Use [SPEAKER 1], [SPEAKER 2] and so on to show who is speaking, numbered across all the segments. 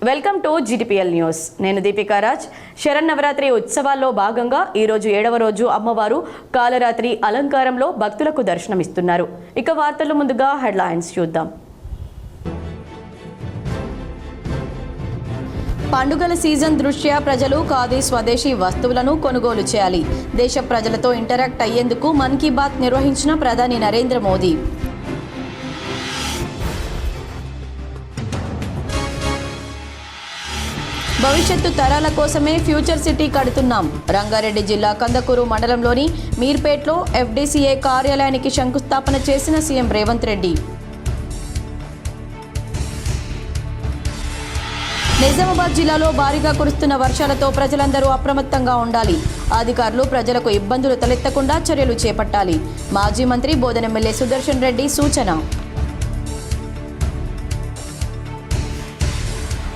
[SPEAKER 1] Welcome to GTPL news. నేను దీపికా రాజ్. శరన్నవరాత్రి ఉత్సవాల్లో భాగంగా ఈరోజు 7వ రోజు అమ్మవారు కాలరాత్రి అలంకారంలో భక్తులకు దర్శనమిస్తున్నారు. ఇక వార్తలు ముందుగా హెడ్లైన్స్ చూద్దాం. పండుగల సీజన్ దృష్ట్యా ప్రజలు ఖాదీ స్వదేశీ వస్తువులను కొనుగోలు చేయాలి. దేశ ప్రజలతో ఇంటరాక్ట్ అయ్యేందుకు మన్ కీ బాత్ నిర్వహించిన ప్రధాని నరేంద్ర మోదీ. భవిష్యత్తు తరాల కోసమే ఫ్యూచర్ సిటీ కడుతున్నాం. రంగారెడ్డి జిల్లా కందకూరు మండలంలోని మీర్పేట్లో ఎఫ్డీసీఏ కార్యాలయానికి శంకుస్థాపన చేసిన సీఎం రేవంత్ రెడ్డి. నిజామాబాద్ జిల్లాలో భారీగా కురుస్తున్న వర్షాలతో ప్రజలందరూ అప్రమత్తంగా ఉండాలి. అధికారులు ప్రజలకు ఇబ్బందులు తలెత్తకుండా చర్యలు చేపట్టాలి. మాజీ మంత్రి బోధన ఎమ్మెల్యే సుదర్శన్ రెడ్డి సూచన.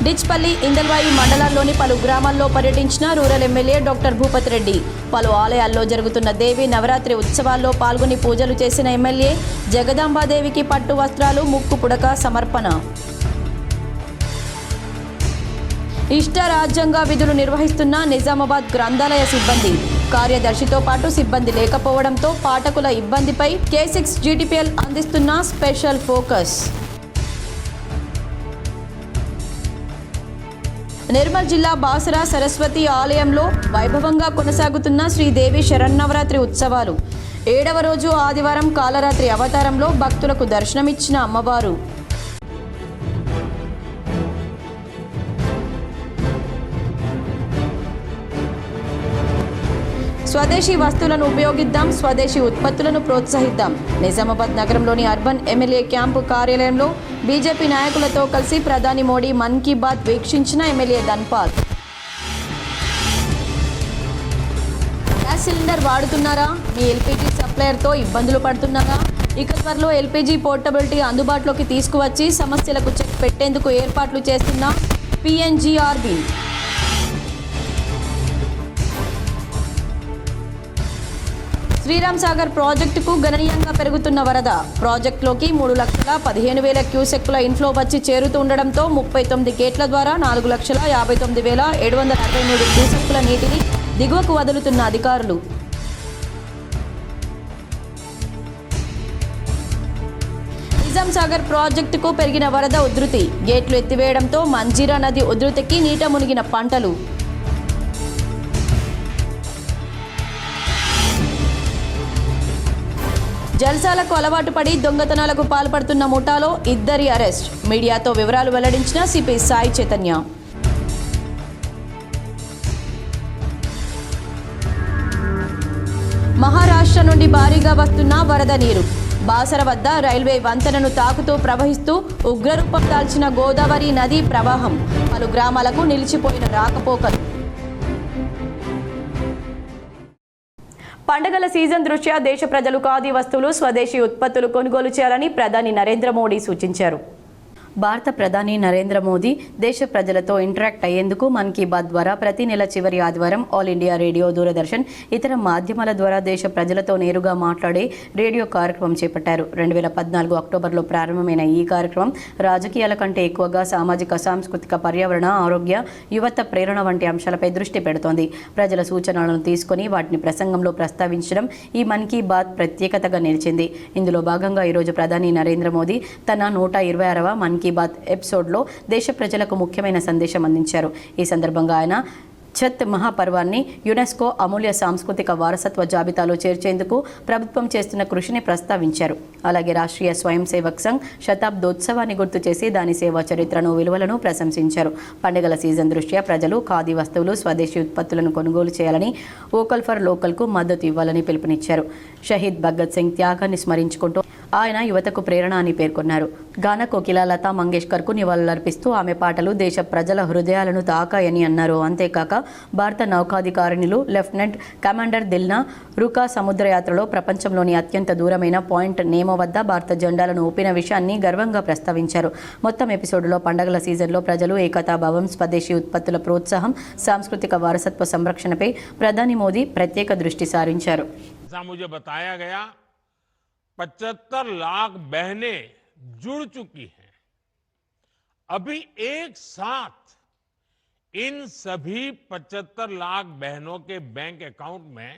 [SPEAKER 1] డిచ్పల్లి, ఇందల్వాయి మండలాల్లోని పలు గ్రామాల్లో పర్యటించిన rural MLA doctor Bhupath Reddy. పలు ఆలయాల్లో జరుగుతున్న దేవి నవరాత్రి ఉత్సవాల్లో పాల్గొని పూజలు చేసిన ఎమ్మెల్యే జగదాంబాదేవికి పట్టు వస్త్రాలు, ముక్కు పుడక సమర్పణ. ఇష్ట రాజ్యంగా విధులు నిర్వహిస్తున్న నిజామాబాద్ గ్రంథాలయ సిబ్బంది. కార్యదర్శితో పాటు సిబ్బంది లేకపోవడంతో పాఠకుల ఇబ్బందిపై K6 జీటీపీఎల్ అందిస్తున్న స్పెషల్ ఫోకస్. నిర్మల్ జిల్లా బాసర సరస్వతి ఆలయంలో వైభవంగా కొనసాగుతున్న శ్రీదేవి శరన్నవరాత్రి ఉత్సవాలు. 7వ రోజు ఆదివారం కాలరాత్రి అవతారంలో భక్తులకు దర్శనమిచ్చిన అమ్మవారు. స్వదేశీ వస్తువులను ఉపయోగిద్దాం, స్వదేశీ ఉత్పత్తులను ప్రోత్సహిద్దాం. నిజామాబాద్ నగరంలోని అర్బన్ ఎమ్మెల్యే క్యాంపు కార్యాలయంలో బీజేపీ నాయకులతో కలిసి ప్రధాని మోడీ మన్ కీ బాత్ వీక్షించిన ఎమ్మెల్యే ధన్పాల్. గ్యాస్ సిలిండర్ వాడుతున్నారా? మీ ఎల్పీజీ సప్లయర్తో ఇబ్బందులు పడుతున్నారా? ఇక త్వరలో ఎల్పీజీ పోర్టబిలిటీ అందుబాటులోకి తీసుకువచ్చి సమస్యలకు చెక్ పెట్టేందుకు ఏర్పాట్లు చేస్తున్న PNGRB. శ్రీరామ్ సాగర్ ప్రాజెక్టుకు గణనీయంగా పెరుగుతున్న వరద. ప్రాజెక్టులోకి 3,15,000 క్యూసెక్కుల ఇన్ఫ్లో వచ్చి చేరుతుండడంతో 39 గేట్ల ద్వారా 4,59,763 క్యూసెక్కుల నీటిని దిగువకు వదులుతున్న అధికారులు. నిజాం సాగర్ ప్రాజెక్టుకు పెరిగిన వరద ఉధృతి. గేట్లు ఎత్తివేయడంతో మంజీరా నది ఉధృతికి నీట మునిగిన పంటలు. జల్సాలకు అలవాటు పడి దొంగతనాలకు పాల్పడుతున్న ముఠాలో 2 అరెస్ట్. మీడియాతో వివరాలు వెల్లడించిన సిపి సాయి చైతన్య. మహారాష్ట్ర నుండి భారీగా వస్తున్న వరద నీరు. బాసర వద్ద రైల్వే వంతెనను తాకుతూ ప్రవహిస్తూ ఉగ్రరూపం దాల్చిన గోదావరి నదీ ప్రవాహం. పలు గ్రామాలకు నిలిచిపోయిన రాకపోకలు. పండుగల సీజన్ దృష్ట్యా దేశ ప్రజలు ఖాదీ వస్తువులు, స్వదేశీ ఉత్పత్తులు కొనుగోలు చేయాలని ప్రధాని నరేంద్ర మోడీ సూచించారు. భారత ప్రధాని నరేంద్ర మోదీ దేశ ప్రజలతో ఇంటరాక్ట్ అయ్యేందుకు మన్ కీ బాత్ ద్వారా ప్రతి నెల చివరి ఆదివారం ఆల్ ఇండియా రేడియో, దూరదర్శన్, ఇతర మాధ్యమాల ద్వారా దేశ ప్రజలతో నేరుగా మాట్లాడే రేడియో కార్యక్రమం చేపట్టారు. 2014 అక్టోబర్లో ప్రారంభమైన ఈ కార్యక్రమం రాజకీయాల కంటే ఎక్కువగా సామాజిక, సాంస్కృతిక, పర్యావరణ, ఆరోగ్య, యువత ప్రేరణ వంటి అంశాలపై దృష్టి పెడుతోంది. ప్రజల సూచనలను తీసుకుని వాటిని ప్రసంగంలో ప్రస్తావించడం ఈ మన్ కీ బాత్ ప్రత్యేకతగా నిలిచింది. ఇందులో భాగంగా ఈరోజు ప్రధాని నరేంద్ర మోదీ తన 126వ మన్ కీ బాత్ ఎపిసోడ్లో దేశ ప్రజలకు ముఖ్యమైన సందేశం అందించారు. ఈ సందర్భంగా ఆయన ఛత్ మహాపర్వాన్ని యునెస్కో అమూల్య సాంస్కృతిక వారసత్వ జాబితాలో చేర్చేందుకు ప్రభుత్వం చేస్తున్న కృషిని ప్రస్తావించారు. అలాగే రాష్ట్రీయ స్వయం సేవక్ సంఘ్ శతాబ్దోత్సవాన్ని గుర్తు చేసి దాని సేవా చరిత్రను, విలువలను ప్రశంసించారు. పండుగల సీజన్ దృష్ట్యా ప్రజలు ఖాదీ వస్తువులు, స్వదేశీ ఉత్పత్తులను కొనుగోలు చేయాలని, వోకల్ ఫర్ లోకల్కు మద్దతు ఇవ్వాలని పిలుపునిచ్చారు. షహీద్ భగత్ సింగ్ త్యాగాన్ని స్మరించుకుంటూ ఆయన యువతకు ప్రేరణ అని పేర్కొన్నారు. గాన కోకిల లతా మంగేష్కర్కు నివాళులర్పిస్తూ ఆమె పాటలు దేశ ప్రజల హృదయాలను తాకాయని అన్నారు. అంతేకాక భారత నౌకాధికారిణులు లెఫ్టినెంట్ కమాండర్ దిల్నా రుకా సముద్రయాత్రలో ప్రపంచంలోని అత్యంత దూరమైన పాయింట్ నేమో వద్ద భారత జెండాలను ఊపిన విషయాన్ని గర్వంగా ప్రస్తావించారు. మొత్తం ఎపిసోడ్లో పండుగల సీజన్లో ప్రజలు ఏకతాభావం, స్వదేశీ ఉత్పత్తుల ప్రోత్సాహం, సాంస్కృతిక వారసత్వ సంరక్షణపై ప్రధాని మోదీ ప్రత్యేక దృష్టి సారించారు.
[SPEAKER 2] 75 लाख बहनें जुड़ चुकी हैं। अभी एक साथ इन सभी 75 लाख बहनों के बैंक अकाउंट में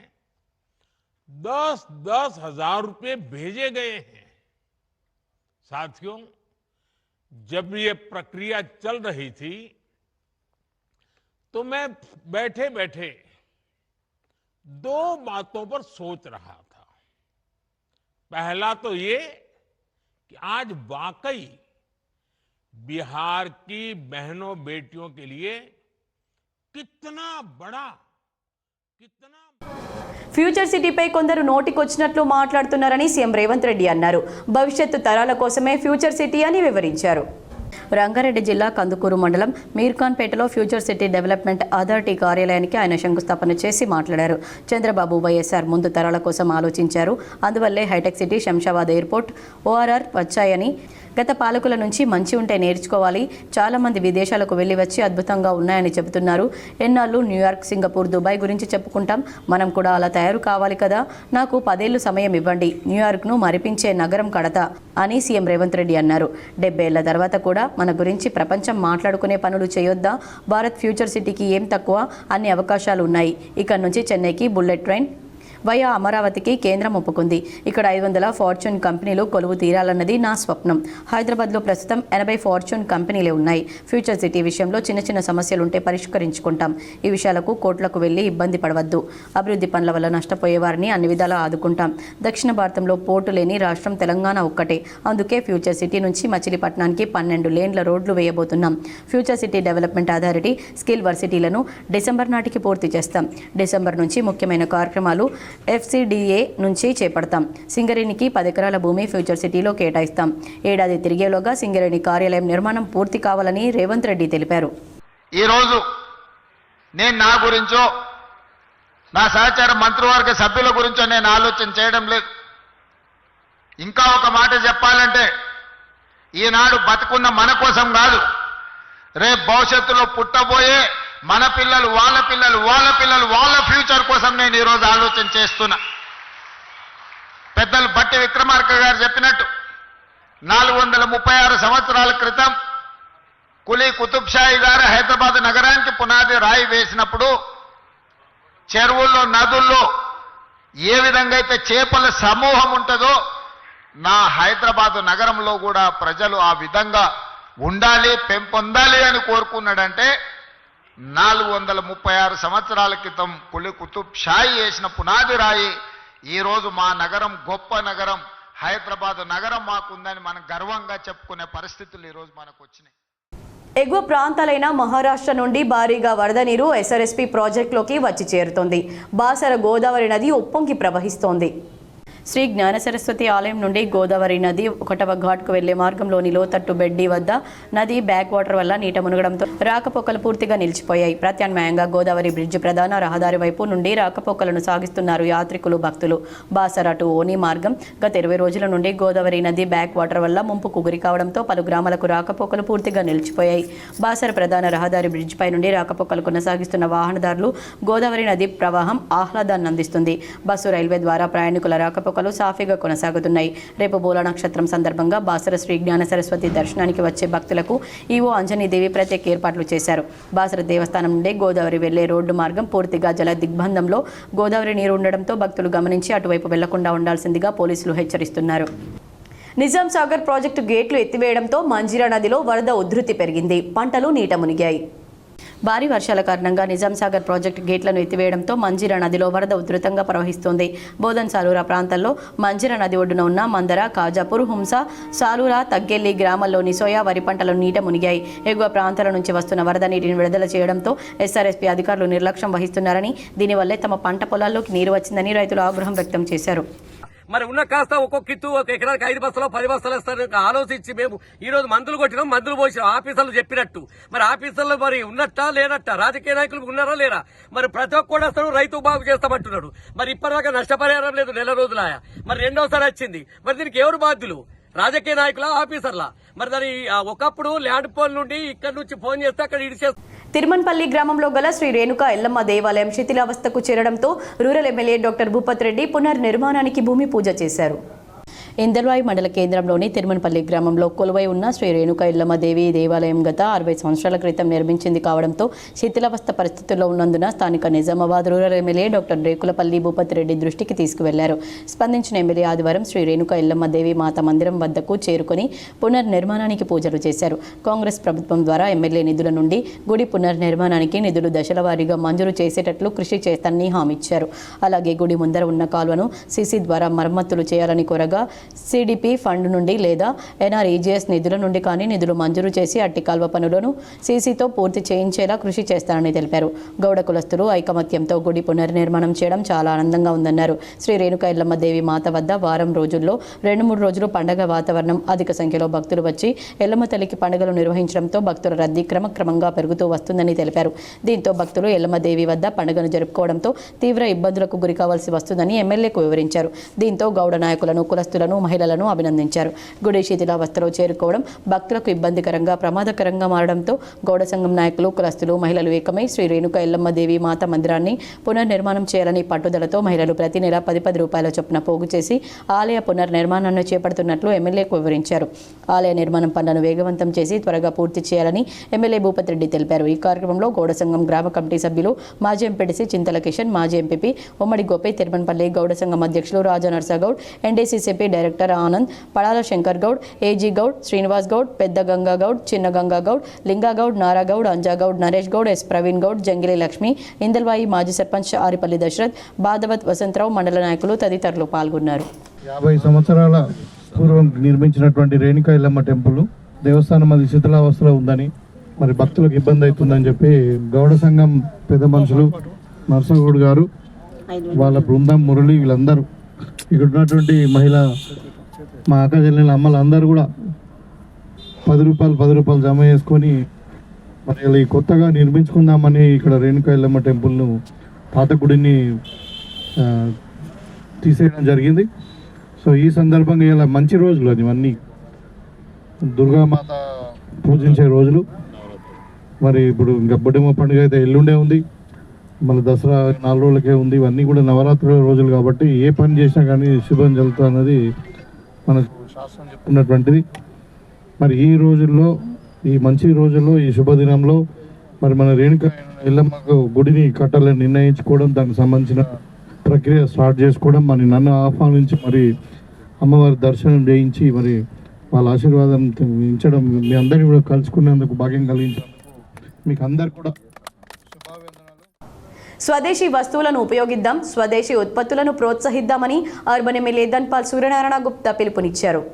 [SPEAKER 2] 10-10 हजार रुपए भेजे गए हैं। साथियों, जब ये प्रक्रिया चल रही थी तो मैं बैठे बैठे दो बातों पर सोच रहा था। पहला तो ये कि आज वाकई बिहार की बहनों बेटियों के लिए कितना बड़ा
[SPEAKER 1] ఫ్యూచర్ సిటీపై కొందరు నోటికొచ్చినట్లు మాట్లాడుతున్నారని సీఎం రేవంత్ రెడ్డి అన్నారు. భవిష్యత్తు తరాల కోసమే ఫ్యూచర్ సిటీ అని వివరించారు. రంగారెడ్డి జిల్లా కందుకూరు మండలం మీర్ఖాన్పేటలో ఫ్యూచర్ సిటీ డెవలప్మెంట్ అథారిటీ కార్యాలయానికి ఆయన శంకుస్థాపన చేసి మాట్లాడారు. చంద్రబాబు వైఎస్ఆర్ ముందు తరాల కోసం ఆలోచించారు. అందువల్లే hitech city, Shamshabad airport, ORR వచ్చాయని, గత పాలకుల నుంచి మంచి ఉంటే నేర్చుకోవాలి, చాలామంది విదేశాలకు వెళ్ళి వచ్చి అద్భుతంగా ఉన్నాయని చెబుతున్నారు. ఎన్నాళ్ళు న్యూయార్క్, సింగపూర్, దుబాయ్ గురించి చెప్పుకుంటాం, మనం కూడా అలా తయారు కావాలి కదా. నాకు 10 ఏళ్లు సమయం ఇవ్వండి, న్యూయార్క్ను మరిపించే నగరం కడతా అని సీఎం రేవంత్ రెడ్డి అన్నారు. 70 ఏళ్ల తర్వాత కూడా మన గురించి ప్రపంచం మాట్లాడుకునే పనులు చేయొద్దా? భారత్ ఫ్యూచర్ సిటీకి ఏం తక్కువ, అన్ని అవకాశాలు ఉన్నాయి. ఇక్కడ నుంచి చెన్నైకి బుల్లెట్ ట్రైన్ వయా అమరావతికి కేంద్రం ఒప్పుకుంది. ఇక్కడ 500 ఫార్చ్యూన్ కంపెనీలు కొలువు తీరాలన్నది నా స్వప్నం. హైదరాబాద్లో ప్రస్తుతం 80 ఫార్చ్యూన్ కంపెనీలే ఉన్నాయి. ఫ్యూచర్ సిటీ విషయంలో చిన్న చిన్న సమస్యలుంటే పరిష్కరించుకుంటాం. ఈ విషయాలకు కోర్టులకు వెళ్లి ఇబ్బంది పడవద్దు. అభివృద్ధి పనుల వల్ల నష్టపోయే వారిని అన్ని విధాలా ఆదుకుంటాం. దక్షిణ భారతంలో పోర్టు లేని రాష్ట్రం తెలంగాణ ఒక్కటే. అందుకే ఫ్యూచర్ సిటీ నుంచి మచిలీపట్నానికి 12 లేన్ల రోడ్లు వేయబోతున్నాం. Future city development authority skill వర్సిటీలను డిసెంబర్ నాటికి పూర్తి చేస్తాం. డిసెంబర్ నుంచి ముఖ్యమైన కార్యక్రమాలు FCDA నుంచి చేపడతాం. సింగరేణికి 10 ఎకరాల భూమి ఫ్యూచర్ సిటీలో కేటాయిస్తాం. ఏడాది తిరిగేలోగా సింగరేణి కార్యాలయం నిర్మాణం పూర్తి కావాలని రేవంత్ రెడ్డి తెలిపారు.
[SPEAKER 3] ఈరోజు నేను నా గురించో, నా సహచార మంత్రివర్గ సభ్యుల గురించో నేను ఆలోచన చేయడం లేదు. ఇంకా ఒక మాట చెప్పాలంటే, ఈనాడు బతుకున్న మన కోసం కాదు, రేపు భవిష్యత్తులో పుట్టబోయే మన పిల్లలు, వాళ్ళ పిల్లలు, వాళ్ళ పిల్లలు, వాళ్ళ ఫ్యూచర్ కోసం నేను ఈరోజు ఆలోచన చేస్తున్నా. పెద్దలు బట్టి విక్రమార్క గారు చెప్పినట్టు 436 సంవత్సరాల క్రితం కులీ కుతుబ్ షాహీ గారు హైదరాబాద్ నగరానికి పునాది రాయి వేసినప్పుడు చెరువుల్లో, నదుల్లో ఏ విధంగా అయితే చేపల సమూహం ఉంటుందో, నా హైదరాబాద్ నగరంలో కూడా ప్రజలు ఆ విధంగా ఉండాలి, పెంపొందాలి అని కోరుకున్నాడంటే 436 సంవత్సరాల క్రితం కులీ కుతుబ్ షాహీ వేసిన పునాది రాయి ఈరోజు మా నగరం గొప్ప నగరం, హైదరాబాద్ నగరం మాకుందని మనం గర్వంగా చెప్పుకునే పరిస్థితులు ఈరోజు మనకు వచ్చినాయి.
[SPEAKER 1] ఎగువ ప్రాంతాలైన మహారాష్ట్ర నుండి భారీగా వరద నీరు SRSP ప్రాజెక్టులోకి వచ్చి చేరుతోంది. బాసర గోదావరి నది ఉప్పొంగి ప్రవహిస్తోంది. శ్రీ జ్ఞాన సరస్వతి ఆలయం నుండి గోదావరి నది 1వ ఘాట్కు వెళ్లే మార్గంలోని లోతట్టు బెడ్డి వద్ద నది బ్యాక్ వాటర్ వల్ల నీట మునగడంతో రాకపోకలు పూర్తిగా నిలిచిపోయాయి. ప్రత్యామ్నాయంగా గోదావరి బ్రిడ్జ్ ప్రధాన రహదారి వైపు నుండి రాకపోకలను సాగిస్తున్నారు యాత్రికులు, భక్తులు. బాసర టు ఓని మార్గం గత 20 రోజుల నుండి గోదావరి నది బ్యాక్ వాటర్ వల్ల ముంపుకు గురి కావడంతో పలు గ్రామాలకు రాకపోకలు పూర్తిగా నిలిచిపోయాయి. బాసర ప్రధాన రహదారి బ్రిడ్జ్ పై నుండి రాకపోకలు కొనసాగిస్తున్న వాహనదారులు గోదావరి నది ప్రవాహం ఆహ్లాదాన్ని అందిస్తుంది. బస్సు, రైల్వే ద్వారా ప్రయాణికుల రాకపోకలు సాఫీగా కొనసాగుతున్నాయి. రేపు బోలా నక్షత్రం సందర్భంగా బాసర శ్రీ జ్ఞాన సరస్వతి దర్శనానికి వచ్చే భక్తులకు ఈవో అంజనీదేవి ప్రత్యేక ఏర్పాట్లు చేశారు. బాసర దేవస్థానం నుండి గోదావరి వెళ్లే రోడ్డు మార్గం పూర్తిగా జల దిగ్బంధంలో గోదావరి నీరు ఉండడంతో భక్తులు గమనించి అటువైపు వెళ్లకుండా ఉండాల్సిందిగా పోలీసులు హెచ్చరిస్తున్నారు. నిజాం సాగర్ ప్రాజెక్టు గేట్లు ఎత్తివేయడంతో మంజీరా నదిలో వరద ఉధృతి పెరిగింది. పంటలు నీట మునిగాయి. భారీ వర్షాల కారణంగా నిజాం సాగర్ ప్రాజెక్టు గేట్లను ఎత్తివేయడంతో మంజీరా నదిలో వరద ఉధృతంగా ప్రవహిస్తోంది. బోధన్ సాలూరా ప్రాంతాల్లో మంజీరా నది ఒడ్డున ఉన్న మందర, కాజాపూర్, హుంస, సాలూరా, తగ్గెల్లి గ్రామాల్లోని సోయా, వరి పంటలు నీట మునిగాయి. ఎగువ ప్రాంతాల నుంచి వస్తున్న వరద నీటిని విడుదల చేయడంతో SRSP అధికారులు నిర్లక్ష్యం వహిస్తున్నారని, దీనివల్లే తమ పంట పొలాల్లోకి నీరు వచ్చిందని రైతులు ఆగ్రహం వ్యక్తం చేశారు.
[SPEAKER 4] మరి ఉన్న కాస్త ఒక్కొక్క కిత్తు ఒక ఎకరానికి 5 బస్తాలు 10 బస్తాలు ఇస్తారు ఆలోచించి మేము ఈ రోజు మందులు కొట్టినాం, మందులు పోసినాం ఆఫీసర్లు చెప్పినట్టు. మరి ఆఫీసర్లు మరి ఉన్నట్టా లేనట్టా, రాజకీయ నాయకులు ఉన్నారా లేరా? మరి ప్రతి ఒక్క కూడా వస్తాడు, రైతు బాగు చేస్తామంటున్నాడు. మరి ఇప్పటిదాకా నష్టపరిహారం లేదు, నెల రోజులాయా. మరి రెండోసారి వచ్చింది. మరి దీనికి ఎవరు బాధ్యులు? రాజకీయ నాయకులా, ఆఫీసర్లా? మరి దాని ఒకప్పుడు ల్యాండ్ పోల్ నుండి ఇక్కడ నుంచి ఫోన్ చేస్తే అక్కడ ఇడిచేస్తారు.
[SPEAKER 1] తిరుమన్పల్లి గ్రామంలో గల శ్రీ రేణుకా ఎల్లమ్మ దేవాలయం శిథిలావస్థకు చేరడంతో rural MLA doctor Bhupath Reddy పునర్నిర్మాణానికి భూమి పూజ చేశారు. ఇందల్వాయి మండల కేంద్రంలోని తిరుమనపల్లి గ్రామంలో కొలువై ఉన్న శ్రీ రేణుక ఎల్లమ్మ దేవి దేవాలయం గత 60 సంవత్సరాల క్రితం నిర్మించింది కావడంతో శిథిలావస్థ పరిస్థితుల్లో ఉన్నందున స్థానిక Nizamabad rural MLA doctor Rekulapalli Bhupathi Reddy దృష్టికి తీసుకువెళ్లారు. స్పందించిన ఎమ్మెల్యే ఆదివారం శ్రీ రేణుక ఎల్లమ్మ దేవి మాత మందిరం వద్దకు చేరుకొని పునర్నిర్మాణానికి పూజలు చేశారు. కాంగ్రెస్ ప్రభుత్వం ద్వారా ఎమ్మెల్యే నిధుల నుండి గుడి పునర్నిర్మాణానికి నిధులు దశల వారీగా మంజూరు చేసేటట్లు కృషి చేస్తానని హామీ ఇచ్చారు. అలాగే గుడి ముందర ఉన్న కాలువను సీసీ ద్వారా మరమ్మతులు చేయాలని కోరగా సిడిపి ఫండ్ నుండి లేదా ఎన్ఆర్ఈజీఎస్ నిధుల నుండి కానీ నిధులు మంజూరు చేసి అట్టి కాల్వ పనులను సీసీతో పూర్తి చేయించేలా కృషి చేస్తారని తెలిపారు. గౌడ కులస్తులు ఐకమత్యంతో గుడి పునర్నిర్మాణం చేయడం చాలా ఆనందంగా ఉందన్నారు. శ్రీ రేణుక ఎల్లమ్మ దేవి మాత వద్ద వారం రోజుల్లో 2-3 రోజులు పండగ వాతావరణం, అధిక సంఖ్యలో భక్తులు వచ్చి ఎల్లమ్మ తల్లికి పండుగలు నిర్వహించడంతో భక్తుల రద్దీ క్రమక్రమంగా పెరుగుతూ వస్తుందని తెలిపారు. దీంతో భక్తులు ఎల్లమ్మ దేవి వద్ద పండుగను జరుపుకోవడంతో తీవ్ర ఇబ్బందులకు గురి కావాల్సి వస్తుందని ఎమ్మెల్యేకు వివరించారు. దీంతో గౌడ నాయకులను, కులస్తులను, మహిళలను అభినందించారు. గుడి శిథిలావస్థలో చేరుకోవడం భక్తులకు ఇబ్బందికరంగా, ప్రమాదకరంగా మారడంతో గౌడ సంఘం నాయకులు, కులస్తులు, మహిళలు ఏకమై శ్రీ రేణుక ఎల్లమ్మ దేవి మాత మందిరాన్ని పునర్నిర్మాణం చేయాలని పట్టుదలతో మహిళలు ప్రతి నెల 10 రూపాయల చొప్పున పోగు చేసి ఆలయ పునర్నిర్మాణాన్ని చేపడుతున్నట్లు ఎమ్మెల్యేకు వివరించారు. ఆలయ నిర్మాణం పనులను వేగవంతం చేసి త్వరగా పూర్తి చేయాలని ఎమ్మెల్యే భూపతి రెడ్డి తెలిపారు. ఈ కార్యక్రమంలో గౌడ సంఘం గ్రామ కమిటీ సభ్యులు, మాజీ ఎంపీటీసీ చింతల కిషన్, మాజీ ఎంపీపీ ఉమ్మడి గోపై, తిరుమనపల్లి గౌడ సంఘం అధ్యక్షులు రాజా నర్సగౌడ్, ఎన్డీసీసీపీ డైరెక్టర్ ఆనంద్, పడాల శంకర్ గౌడ్, ఏజీ గౌడ్, శ్రీనివాస్ గౌడ్, పెద్ద గంగా గౌడ్, చిన్న గంగా గౌడ్, లింగా గౌడ్, నారా గౌడ్, అంజా గౌడ్, నరేష్ గౌడ్, ఎస్ ప్రవీణ్ గౌడ్, జంగిలి లక్ష్మి, ఇందల్వాయి మాజీ సర్పంచ్ ఆరిపల్లి దశరథ్, బాధవత్ వసంతరావు, మండల నాయకులు తదితరులు పాల్గొన్నారు.
[SPEAKER 5] 50 సంవత్సరాల పూర్వం నిర్మించినటువంటి రేణుక ఎల్లమ్మ టెంపుల్ దేవస్థానం అది శిథిలావస్థలో ఉందని, మరి భక్తులకు ఇబ్బంది అవుతుందని చెప్పి గౌడ సంఘం పెద్ద మనుషులు నర్సగౌడ్ గారు, వాళ్ళ బృందం, మురళి, వీళ్ళందరూ ఇక్కడ ఉన్నటువంటి మహిళ మా అక్క చెల్లెళ్ళ అమ్మలు అందరూ కూడా 10 రూపాయలు జమ చేసుకొని మరి ఇలా ఈ కొత్తగా నిర్మించుకుందామని ఇక్కడ రేణుక ఎల్లమ్మ టెంపుల్ను, పాత గుడిని తీసేయడం జరిగింది. సో ఈ సందర్భంగా ఇలా మంచి రోజులు అది, అన్నీ దుర్గామాత పూజించే రోజులు. మరి ఇప్పుడు ఇంకా బొడ్డెమ్మ పండుగ అయితే ఎల్లుండే ఉంది, మన దసరా 4 రోజులకే ఉంది. ఇవన్నీ కూడా నవరాత్రుల రోజులు కాబట్టి ఏ పని చేసినా కానీ శుభం జరుగుతుంది అన్నది మనకు శాస్త్రం చెప్తున్నటువంటిది. మరి ఈ రోజుల్లో, ఈ మంచి రోజుల్లో, ఈ శుభదినంలో మరి మన రేణుక ఎల్లమ్మకు గుడిని కట్టాలని నిర్ణయించుకోవడం, దానికి సంబంధించిన ప్రక్రియ స్టార్ట్ చేసుకోవడం, మరి నన్ను ఆహ్వానించి మరి అమ్మవారి దర్శనం చేయించి మరి వాళ్ళ ఆశీర్వాదం ఇచ్చడం, మీ అందరినీ కూడా కలుసుకునేందుకు భాగ్యం కలిగించినందుకు మీకు అందరు కూడా
[SPEAKER 1] స్వదేశీ వస్తువులను ఉపయోగిద్దాం, స్వదేశీ ఉత్పత్తులను ప్రోత్సహిద్దామని అర్బన్ ఎమ్మెల్యే ధన్పాల్ సూర్యనారాయణ గుప్తా పిలుపునిచ్చారు.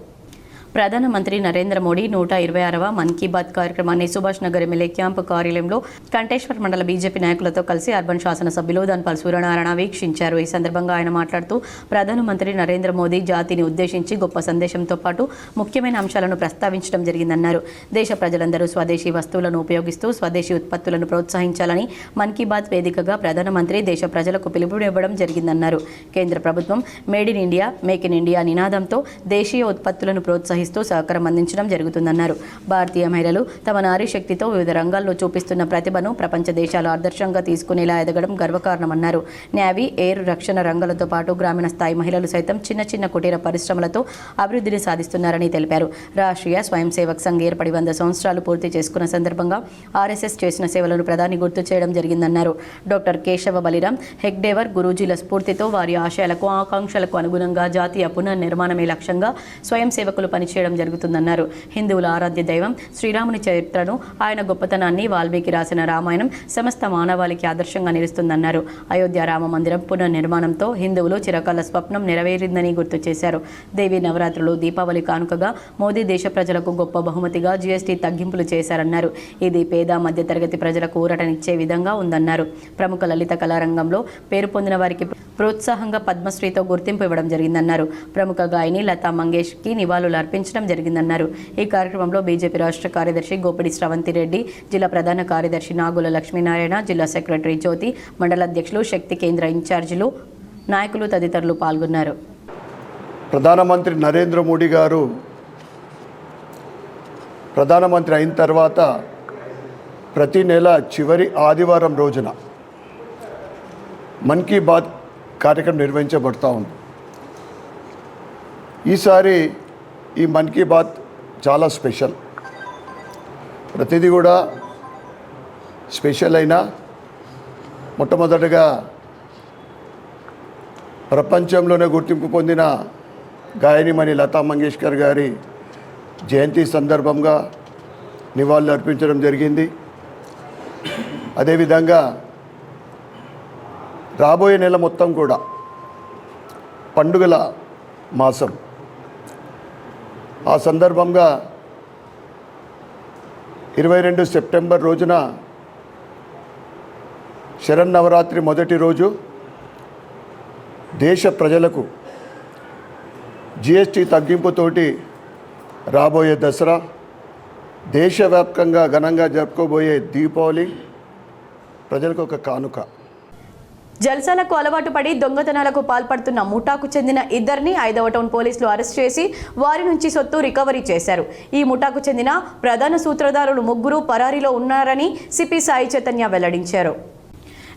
[SPEAKER 1] ప్రధానమంత్రి నరేంద్ర మోడీ 126వ మన్ కీ బాత్ కార్యక్రమాన్ని సుభాష్ నగర్ ఎమ్మెల్యే క్యాంపు కార్యాలయంలో కంటేశ్వర్ మండల బీజేపీ నాయకులతో కలిసి అర్బన్ శాసనసభ్యులు ధన్పాల్ సూర్యనారాయణ వీక్షించారు. ఈ సందర్భంగా ఆయన మాట్లాడుతూ ప్రధానమంత్రి నరేంద్ర మోదీ జాతిని ఉద్దేశించి గొప్ప సందేశంతో పాటు ముఖ్యమైన అంశాలను ప్రస్తావించడం జరిగిందన్నారు. దేశ ప్రజలందరూ స్వదేశీ వస్తువులను ఉపయోగిస్తూ స్వదేశీ ఉత్పత్తులను ప్రోత్సహించాలని మన్ కీ బాత్ వేదికగా ప్రధానమంత్రి దేశ ప్రజలకు పిలుపునివ్వడం జరిగిందన్నారు. కేంద్ర ప్రభుత్వం made in India, make in India నినాదంతో దేశీయ ఉత్పత్తులను ప్రోత్సహిస్తూ సహకారం అందించడం జరుగుతుందన్నారు. భారతీయ మహిళలు తమ నారీ శక్తితో వివిధ రంగాల్లో చూపిస్తున్న ప్రతిభను ప్రపంచ దేశాలు ఆదర్శంగా తీసుకునేలా ఎదగడం గర్వకారణమన్నారు. నేవీ, ఎయిర్, రక్షణ రంగాలతో పాటు గ్రామీణ స్థాయి మహిళలు సైతం చిన్న చిన్న కుటీర పరిశ్రమలతో అభివృద్ధిని సాధిస్తున్నారని తెలిపారు. రాష్ట్రీయ స్వయం సేవక్ సంఘ్ ఏర్పడి 100 సంవత్సరాలు పూర్తి చేసుకున్న సందర్భంగా ఆర్ఎస్ఎస్ చేసిన సేవలను ప్రధాని గుర్తు చేయడం జరిగిందన్నారు. డాక్టర్ కేశవ బలిరామ్ హెగ్డేవర్ గురూజీల స్ఫూర్తితో వారి ఆశయాలకు, ఆకాంక్షలకు అనుగుణంగా జాతీయ పునర్నిర్మాణమే లక్ష్యంగా స్వయం సేవకులు పనిచేయడం జరుగుతుందన్నారు. హిందువుల ఆరాధ్య దైవం శ్రీరాముని చరిత్రను, ఆయన గొప్పతనాన్ని వాల్మీకి రాసిన రామాయణం సమస్త మానవాళికి ఆదర్శంగా నిలుస్తుందన్నారు. అయోధ్య రామ మందిరం పునర్నిర్మాణంతో హిందువులు చిరకాల స్వప్నం నెరవేరిందని గుర్తు చేశారు. దేవీ నవరాత్రులు, దీపావళి కానుకగా మోదీ దేశ ప్రజలకు గొప్ప బహుమతిగా జీఎస్టీ తగ్గింపులు చేశారన్నారు. ఇది పేద మధ్యతరగతి ప్రజలకు ఊరటనిచ్చే విధంగా ఉందన్నారు. ప్రముఖ లలిత కళారంగంలో పేరు పొందిన వారికి ప్రోత్సాహంగా పద్మశ్రీతో గుర్తింపు ఇవ్వడం జరిగిందన్నారు. ప్రముఖ గాయని లతా మంగేష్కి నివాళులు అర్పించడం జరిగిందన్నారు. ఈ కార్యక్రమంలో బీజేపీ రాష్ట్ర కార్యదర్శి గోపిడి శ్రవంతి రెడ్డి, జిల్లా ప్రధాన కార్యదర్శి నాగుల లక్ష్మీనారాయణ, జిల్లా సెక్రటరీ జ్యోతి, మండల అధ్యక్షులు, శక్తి కేంద్ర ఇన్ఛార్జీలు, నాయకులు తదితరులు పాల్గొన్నారు.
[SPEAKER 6] ప్రధానమంత్రి నరేంద్ర మోడీ గారు ప్రధానమంత్రి అయిన తర్వాత ప్రతి నెల చివరి ఆదివారం రోజున మన్ కీ బాత్ కార్యక్రమం నిర్వహించబడుతూ ఉంది. ఈసారి ఈ మన్ కీ బాత్ చాలా స్పెషల్. ప్రతిదీ కూడా స్పెషల్ అయినా మొట్టమొదటగా ప్రపంచంలోనే గుర్తింపు పొందిన గాయనిమణి లతా మంగేష్కర్ గారి జయంతి సందర్భంగా నివాళులు అర్పించడం జరిగింది. అదేవిధంగా రాబోయే నెల మొత్తం కూడా పండుగల మాసం. ఆ సందర్భంగా 22 సెప్టెంబర్ రోజున శరన్నవరాత్రి మొదటి రోజు దేశ ప్రజలకు జిఎస్టీ తగ్గింపుతోటి రాబోయే దసరా, దేశవ్యాప్తంగా ఘనంగా జరుపుకోబోయే దీపావళి ప్రజలకు ఒక కానుక.
[SPEAKER 1] జల్సాలకు అలవాటు పడి దొంగతనాలకు పాల్పడుతున్న ముఠాకు చెందిన ఇద్దరిని 5వ టౌన్ పోలీసులు అరెస్ట్ చేసి వారి నుంచి సొత్తు రికవరీ చేశారు. ఈ ముఠాకు చెందిన ప్రధాన సూత్రధారులు 3 పరారీలో ఉన్నారని సిపి సాయి చైతన్య వెల్లడించారు.